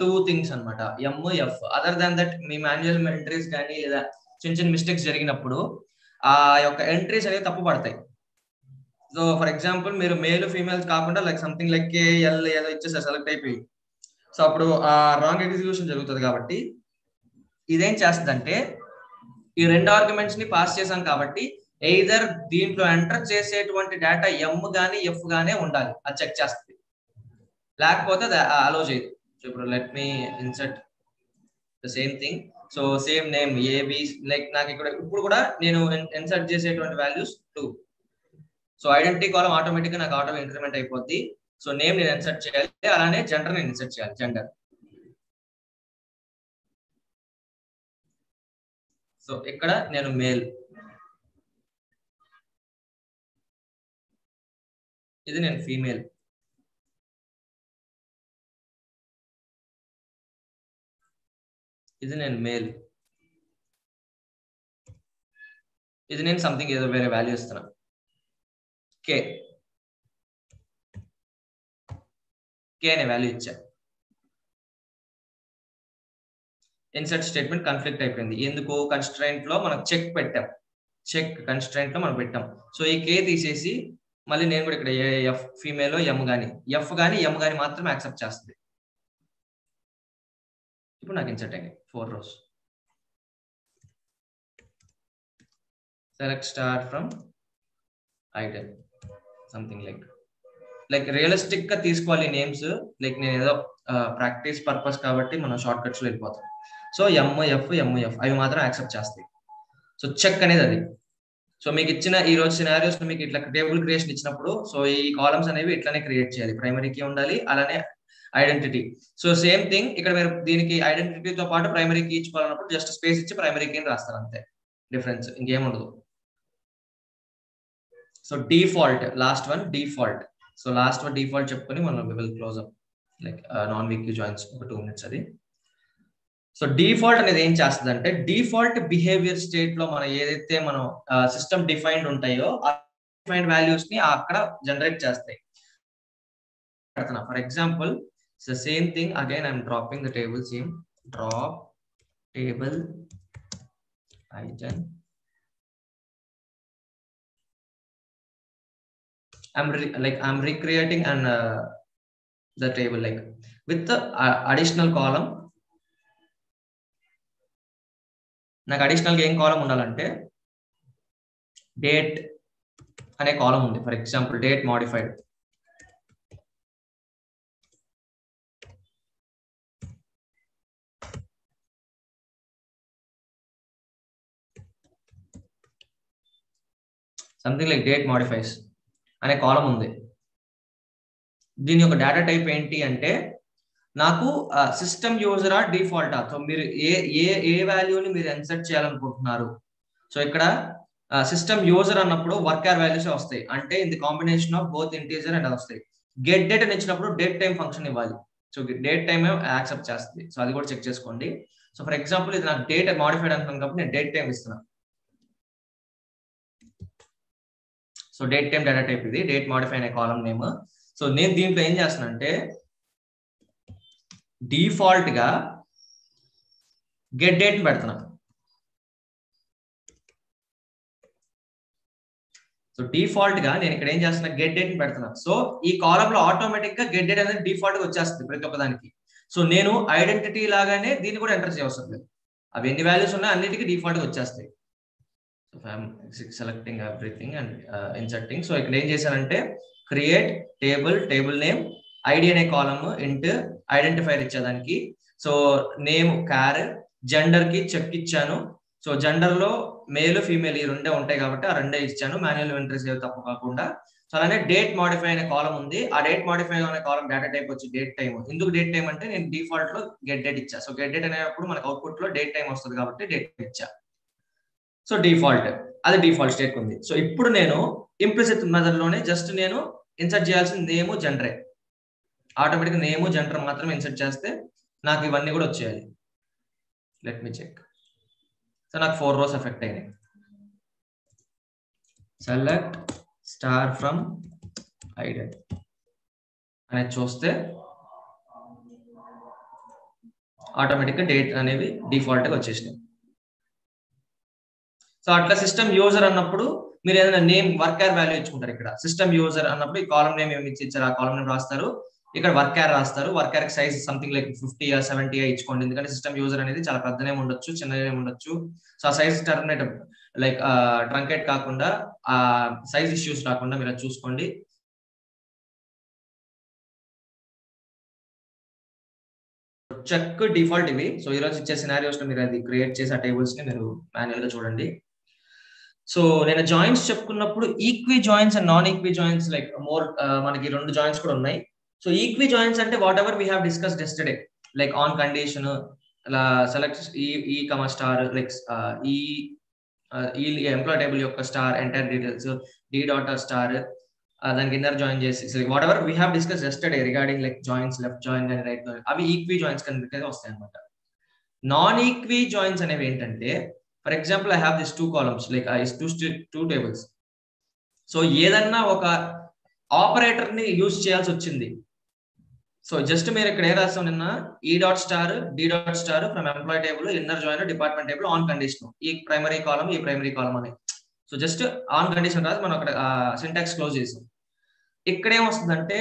2 థింగ్స్ అనమాట, MF. Other than that me manual entries కానీ లేదా చిన్న చిన్న మిస్టేక్స్ జరిగినప్పుడు ఆ యొక్క ఎంట్రీస్ అనేవి తప్పు పడతాయి. సో ఫర్ ఎగ్జాంపుల్ మీరు మేల్ ఫీమేల్స్ కాకుండా లైక్ సంథింగ్ లైక్ కేఎల్ ఏదో ఇచ్చేసారు సెలెక్ట్ అయిపోయి, సో అప్పుడు ఆ రాంగ్ ఎగ్జిక్యూషన్ జరుగుతుంది. కాబట్టి ఇదేం చేస్తుందంటే ఈ 2 ఆర్గ్యుమెంట్స్ ని పాస్ చేశాం కాబట్టి ఎయిదర్ దీంట్లో ఎంటర్ చేసేటువంటి డేటా ఎం గానీ ఎఫ్ గానే ఉండాలి, అది చెక్ చేస్తుంది. లేకపోతే అది అలో చేయదు. సో ఇప్పుడు let me insert the same thing. So same name AB, like నాకు ఇక్కడ ఇప్పుడు కూడా నేను ఇన్సర్ట్ చేసేటువంటి values 2. So identity column automatic గా నాకు ఆటో ఇంక్రిమెంట్ అయిపోద్ది. సో నేమ్ నేను ఇన్సర్ట్ చేయాలి, అలానే జెండర్ నేను ఇన్సర్ట్ చేయాలి. జెండర్, సో ఇక్కడ నేను మేల్, ఇది నేను ఫీమేల్, ఇది నేను మేల్, ఇది నేను సంథింగ్ ఏదో వేరే వాల్యూ ఇస్తున్నా, కే అనే వాల్యూ ఇచ్చా. ఇన్సర్ట్ స్టేట్మెంట్ కన్ఫ్లిక్ట్ అయిపోయింది. ఎందుకు, కన్స్ట్రైంట్ లో మనం చెక్ పెట్టాం, చెక్ కన్స్ట్రైంట్ లో మనం పెట్టాం. సో ఈ కే తీసేసి మళ్ళీ నేను కూడా ఇక్కడ ఎఫ్ ఫీమేల్ ఎం గానీ ఎఫ్ గానీ ఎం గానీ మాత్రం యాక్సెప్ట్ చేస్తుంది. ఇప్పుడు నాకు ఇన్సర్ట్ అయ్యింది 4 rows. Select star from item, something like realistic గా తీసుకోవాలి నేమ్స్. లైక్ నేను ఏదో ప్రాక్టీస్ పర్పస్ కాబట్టి మనం షార్ట్ కట్స్ లో వెళ్ళిపోతాం. సో ఎంఎఫ్ అవి మాత్రం యాక్సెప్ట్ చేస్తాయి. సో చెక్ అనేది అది. సో మీకు ఇచ్చిన ఈ రోజు సినారియోస్ మీకు ఇట్లా టేబుల్ క్రియేషన్ ఇచ్చినప్పుడు, సో ఈ కాలమ్స్ అనేవి ఇట్లానే క్రియేట్ చేయాలి. ప్రైమరీ కీ ఉండాలి, అలానే ఐడెంటిటీ. సో సేమ్ థింగ్ ఇక్కడ మీరు దీనికి ఐడెంటిటీతో పాటు ప్రైమరీ కీ ఇచ్చుకోవాలన్నప్పుడు జస్ట్ స్పేస్ ఇచ్చి ప్రైమరీ కీని రాస్తారు, అంతే డిఫరెన్స్, ఇంకేం ఉండదు. So default, last one default. So last one default చెప్పుకొని మనం will close up, like non week joins ఒక 2 minutes అది. సో డిఫాల్ట్ అనేది ఏం చేస్తుంది అంటే, డిఫాల్ట్ బిహేవియర్ స్టేట్ లో మనం ఏదైతే మనం సిస్టమ్ డిఫైన్డ్ ఉంటాయో ఆ డిఫైన్డ్ వాల్యూస్ ని అక్కడ జనరేట్ చేస్తాయి. For example same thing again I'm dropping the table, same drop table item. I'm recreating and the table like with the additional column. నాకు అడిషనల్ గా ఏం కాలం ఉండాలంటే డేట్ అనే కాలం ఉంది. For example date modified, something like date modifies అనే కాలం ఉంది. దీని యొక్క డేటా టైప్ ఏంటి అంటే నాకు సిస్టమ్ యూజరా డిఫాల్టా. సో మీరు ఏ వాల్యూని మీరు ఇన్సర్ట్ చేయాలనుకుంటున్నారు. సో ఇక్కడ సిస్టమ్ యూజర్ అన్నప్పుడు వర్కర్ వాల్యూస్ వస్తాయి, అంటే ఇది combination of both integer and వస్తాయి. గెట్ డేట్ అని ఇచ్చినప్పుడు డేట్ టైం ఫంక్షన్ ఇవ్వాలి. సో డేట్ టైం యాక్సెప్ట్ చేస్తుంది. సో అది కూడా చెక్ చేసుకోండి. సో ఫర్ ఎగ్జాంపుల్ ఇది నాకు డేట్ మోడిఫైడ్ అంటున్నాను కాబట్టి నేను డేట్ టైం ఇస్తున్నాను. So date time data type ఇది, డేట్ మోడిఫై అనే కాలం నేమ్. సో నేను దీంట్లో ఏం చేస్తున్నా అంటే డిఫాల్ట్ గా గెట్ డేట్ పెడుతున్నా. సో డిఫాల్ట్ గా నేను ఇక్కడ ఏం చేస్తున్నా, గెట్ డేట్ పెడుతున్నా. సో ఈ కాలం లో ఆటోమేటిక్ గా గెట్ డేట్ అనేది డిఫాల్ట్ గా వచ్చేస్తుంది ప్రతి ఒక్కదానికి. సో నేను ఐడెంటిటీ లాగానే దీన్ని కూడా ఎంటర్ చేయవలసి లేదు. అవి ఎన్ని వాల్యూస్ ఉన్నాయి అన్నిటికీ డిఫాల్ట్ గా వచ్చేస్తాయి. So I'm selecting everything and inserting. So ఇక్కడ ఏం చేశానంటే క్రియేట్ టేబుల్ నేమ్, ఐడి అనే కాలమ్, ఇంట్ ఐడెంటిఫైర్ ఇచ్చేదానికి. సో నేమ్ క్యార్, జెండర్ కి చెక్ ఇచ్చాను. సో జెండర్ లో మేల్ ఫీమేల్ ఈ రెండే ఉంటాయి కాబట్టి ఆ రెండే ఇచ్చాను, మాన్యువల్ ఎంట్రీస్ ఏవి తప్పు కాకుండా. సో అలానే డేట్ మాడిఫై అనే కాలం ఉంది. ఆ డేట్ మాడిఫై అనే కాలం డేటా టైప్ వచ్చి డేట్ టైమ్. ఎందుకు డేట్ టైమ్ అంటే నేను డిఫాల్ట్ లో గెట్ డేట్ ఇచ్చా. సో గెట్ డేట్ అనేటప్పుడు మనకు అవుట్పుట్ లో డేట్ టైం వస్తుంది కాబట్టి డేట్ ఇచ్చా. సో డిఫాల్ట్, అది డిఫాల్ట్ స్టేట్ ఉంది. సో ఇప్పుడు నేను ఇంప్లిసిట్ మెథడ్ లోనే జస్ట్ నేను ఇన్సర్ట్ చేయాల్సిన నేమ్ జెండరే. ఆటోమేటిక్ నేమ్ జెండర్ మాత్రమే ఇన్సర్ట్ చేస్తే నాకు ఇవన్నీ కూడా వచ్చేయాలి. Let me check. సో నాకు 4 rows ఎఫెక్ట్ అయినాయి. సెలెక్ట్ స్టార్ ఫ్రమ్ ఐడెంట్ అనేది చూస్తే ఆటోమేటిక్ గా డేట్ అనేవి డిఫాల్ట్ గా వచ్చేసినాయి. సో అట్లా సిస్టమ్ యూజర్ అన్నప్పుడు మీరు ఏదైనా నేమ్ వర్కర్ వాల్యూ ఇచ్చుకుంటారు. ఇక్కడ సిస్టమ్ యూజర్ అన్నప్పుడు ఈ కాలం నేమ్ ఏమి ఇచ్చారు, ఆ కాలం నేమ్ రాస్తారు. ఇక్కడ వర్కర్ రాస్తారు. Worker size something like 50 or 70 ఇచ్చుకోండి. ఎందుకంటే సిస్టమ్ యూజర్ అనేది చాలా పెద్ద నేమ్ ఉండొచ్చు, చిన్న నేమ్ ఉండొచ్చు. సో ఆ సైజ్ టర్మినేట్ లైక్ ట్రంకేట్ కాకుండా, ఆ సైజ్ ఇష్యూస్ రాకుండా మీరు చూసుకోండి. చెక్ డిఫాల్ట్ ఇవి. సో ఈ రోజు ఇచ్చే సినారియోస్ లో మీరు అది క్రియేట్ చేసి ఆ టేబుల్స్ ని మీరు మాన్యువల్ గా చూడండి. సో నేను జాయింట్స్ చెప్పుకున్నప్పుడు equi joints and non equi joints like more మనకి 2 జాయింట్స్ కూడా ఉన్నాయి. సో ఈక్వి జాయింట్స్ అంటే whatever we have discussed yesterday, like on condition, అలా select E comma star, like ఈ ఎంప్లాయ్ టేబుల్ యొక్క star entire details, D dot star, దానికి ఇన్నర్ జాయిన్ చేసి whatever we have discuss yesterday regarding like joints, left join కానీ రైట్ జాయిన్, అవి ఈక్వి జాయింట్స్ కింద వస్తాయి అనమాట. నాన్ ఈక్వి జాయింట్స్ అనేవి ఏంటంటే, for example I have this 2 columns, like two tables. So ఏదన్నా ఒక ఆపరేటర్ ని యూజ్ చేయాల్సి వచ్చింది. సో జస్ట్ మీరు ఇక్కడ ఏ రాస్తాం నిన్న, E dot star D dot star from employee table inner join department table on condition, ఈ ప్రైమరీ కాలం అని. సో జస్ట్ ఆన్ కండిషన్ రాసి మనం అక్కడ సింటాక్స్ క్లోజ్ చేసాం. ఇక్కడ ఏమొస్తుందంటే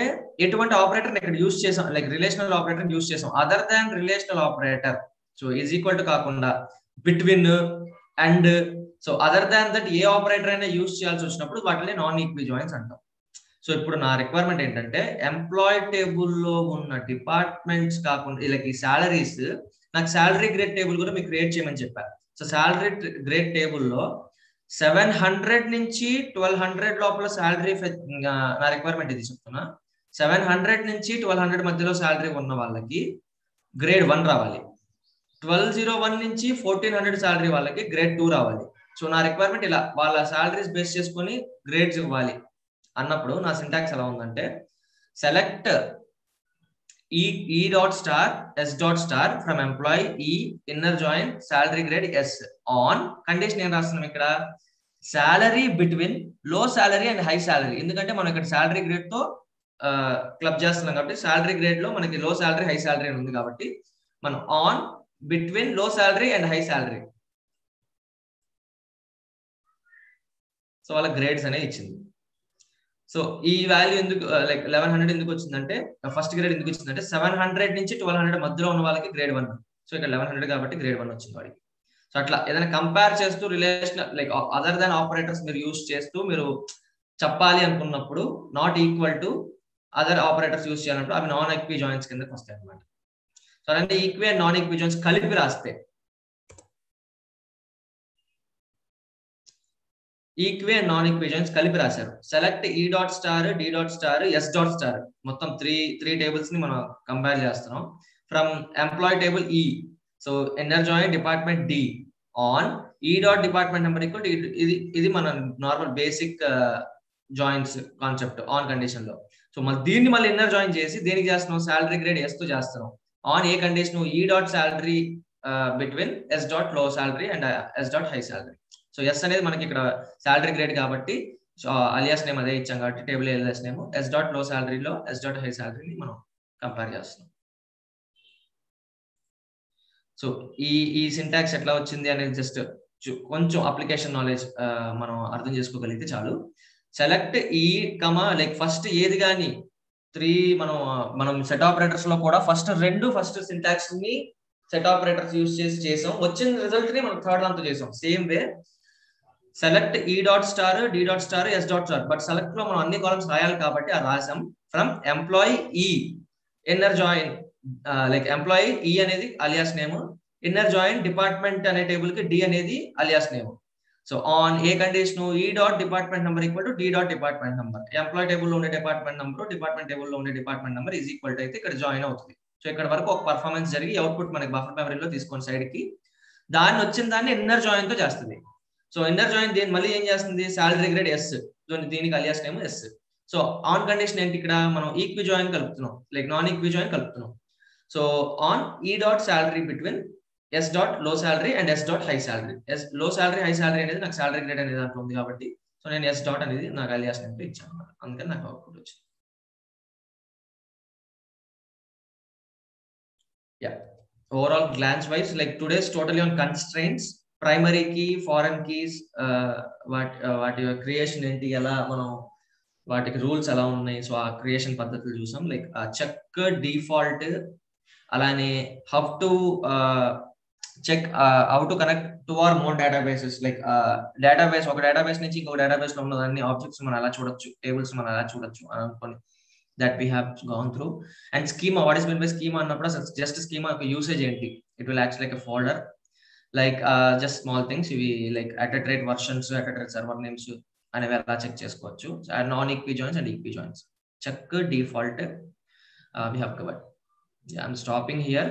ఎటువంటి ఆపరేటర్ ఇక్కడ యూజ్ చేసాం, లైక్ రిలేషనల్ ఆపరేటర్ యూజ్ చేసాం other than relational operator. So is equal to కాకుండా between and, so other than that ఏ ఆపరేటర్ అయినా యూజ్ చేయాల్సి వచ్చినప్పుడు వాటిని నాన్ ఈక్వి జాయింట్స్ అంటాం. సో ఇప్పుడు నా రిక్వైర్మెంట్ ఏంటంటే ఎంప్లాయ్ టేబుల్లో ఉన్న డిపార్ట్మెంట్స్ కాకుండా వీళ్ళకి సాలరీస్, నాకు సాలరీ గ్రేడ్ టేబుల్ కూడా మీకు క్రియేట్ చేయమని చెప్పారు. సో సాలరీ గ్రేడ్ టేబుల్లో 700 నుంచి 1200 లోపల సాలరీ, నా రిక్వైర్మెంట్ ఇది చెప్తున్నా. 700 నుంచి 1200 మధ్యలో సాలరీ ఉన్న వాళ్ళకి గ్రేడ్ 1 రావాలి. 1201 నుంచి 1400 సాలరీ వాళ్ళకి గ్రేడ్ 2 రావాలి. సో నా రిక్వైర్మెంట్ ఇలా వాళ్ళ సాలరీస్ బేస్ చేసుకొని గ్రేడ్స్ ఇవ్వాలి అన్నప్పుడు నా సింటాక్స్ ఎలా ఉందంటే, select E dot star S dot star from employee E inner join salary grade S on condition. ఏం రాస్తున్నాం ఇక్కడ, salary between low salary and high salary. ఎందుకంటే మనం ఇక్కడ సాలరీ గ్రేడ్ తో క్లబ్ చేస్తున్నాం కాబట్టి సాలరీ గ్రేడ్ లో మనకి లో సాలరీ హై సాలరీ అని ఉంది కాబట్టి మనం on between low salary and high salary. So వాళ్ళ గ్రేడ్స్ అనేది ఇచ్చింది. సో ఈ వాల్యూ ఎందుకు లైక్ 1100 ఎందుకు వచ్చిందంటే, ఫస్ట్ గ్రేడ్ ఎందుకు వచ్చిందంటే 700 నుంచి 1200 మధ్యలో ఉన్న వాళ్ళకి గ్రేడ్ 1. సో ఇక్కడ 1100 కాబట్టి గ్రేడ్ 1 వచ్చింది వాడికి. సో అట్లా ఏదైనా కంపేర్ చేస్తూ relation like other than operators మీరు యూజ్ చేస్తూ మీరు చెప్పాలి అనుకున్నప్పుడు not equal to other operators use చేయాలన్నప్పుడు అవి నాన్ ఈక్వి జాయింట్స్ కిందకి వస్తాయి అనమాట. సో అలాంటి equi and non equi joints కలిపి రాస్తే equi and non equi joints కలిపి రాశారు. Select E dot star D dot star S dot star, మొత్తం త్రీ టేబుల్స్ ని మనం కంపేర్ చేస్తున్నాం. From employee table E, so inner join department D on E dot department number equal ఇది మన normal basic joints concept on condition లో. సో దీన్ని మళ్ళీ ఇన్నర్ జాయిన్ చేసి దేనికి చేస్తున్నాం, సాలరీ గ్రేడ్ ఎస్ తో చేస్తున్నాం. On A condition, E dot salary between S dot low salary and S dot high salary. So S అనేది మనకి ఇక్కడ సాలరీ గ్రేడ్ కాబట్టి అలియాస్ నేమ్ అదే ఇచ్చాం కాబట్టి table alias name S dot low సాలరీలో ఎస్ డాట్ హై సాలరీని మనం కంపేర్ చేస్తున్నాం. సో ఈ సింటాక్స్ ఎట్లా వచ్చింది అనేది జస్ట్ కొంచెం అప్లికేషన్ నాలెడ్జ్ మనం అర్థం చేసుకోగలిగితే చాలు. సెలెక్ట్ ఈ కమా లైక్ ఫస్ట్ ఏది కానీ 3 మనం సెట్ ఆపరేటర్స్ లో కూడా ఫస్ట్ సింటాక్స్ ని సెట్ ఆపరేటర్స్ యూజ్ చేసి చేసాం. వచ్చిన రిజల్ట్ ని మనం థర్డ్ దాంతో చేసాం. Same way select E dot star D dot star S dot star. But select లో మనం అన్ని కాలమ్స్ రాయాలి కాబట్టి ఆ రాసాం. From employee E inner join like employee E అనేది alias name, inner join department అనే టేబుల్ కి డి అనేది alias name. So on A condition E dot department number equal to D dot department number, employee table లో ఉండే డిపార్ట్మెంట్ నెంబర్ డిపార్ట్మెంట్ టేబుల్ లో ఉండే department number is equal to అయితే ఇక్కడ జాయిన్ అవుతుంది. సో ఇక్కడ వరకు ఒక పర్ఫార్మెన్స్ జరిగి అవుట్పుట్ మనకి బఫర్ మెమరీలో తీసుకొని సైడ్ కి దాన్ని వచ్చిన దాన్ని ఇన్నర్ జాయిన్ తో చేస్తుంది. సో ఇన్నర్ జాయిన్ దీన్ని మళ్ళీ ఏం చేస్తుంది, సాలరీ గ్రేడ్ ఎస్, దీనికి alias name S. So on condition ఏంటి, ఇక్కడ మనం ఈక్వి జాయిన్ కలుపుతున్నాం, లైక్ నాన్ ఈక్వి జాయిన్ కలుపుతున్నాం. So on E dot salary between S dot low salary and S dot high salary. S low salary high salary అనేది నాకు సాలరీ గ్రేడ్ అనేది దాంట్లో ఉంది కాబట్టి సో నేను ఎస్ డాట్ అనేది నాకు అలియాస్ నేమ్ ఇచ్చాను అనమాట. అందుకని నాకు అవుట్పుట్ వచ్చింది. Yeah, overall glance wise, like today's totally on constraints, primary key, foreign keys, what your creation ఏంటి, ఎలా మనం వాటికి రూల్స్ ఎలా ఉన్నాయి, సో ఆ క్రియేషన్ పద్ధతులు చూసాం. లైక్ చెక్ డిఫాల్ట్, అలానే how to check how to connect to our more databases. Like database, ఒక డేటాబేస్ నుంచి ఇంకొక డేటాబేస్ లో ఉన్న అన్ని ఆబ్జెక్ట్స్ మనం ఎలా చూడొచ్చు, టేబుల్స్ మనం ఎలా చూడొచ్చు అని అనుకోని that we have gone through. And schema, what is meant by schema annappudu just schema oka usage enti, it will act like a folder, like just small things ivi like attach versions, attach server names అనేవి ఎలా చెక్ చేసుకోవచ్చు. Non equi joins and equi joins, check default we have covered. Yeah, I'm stopping here.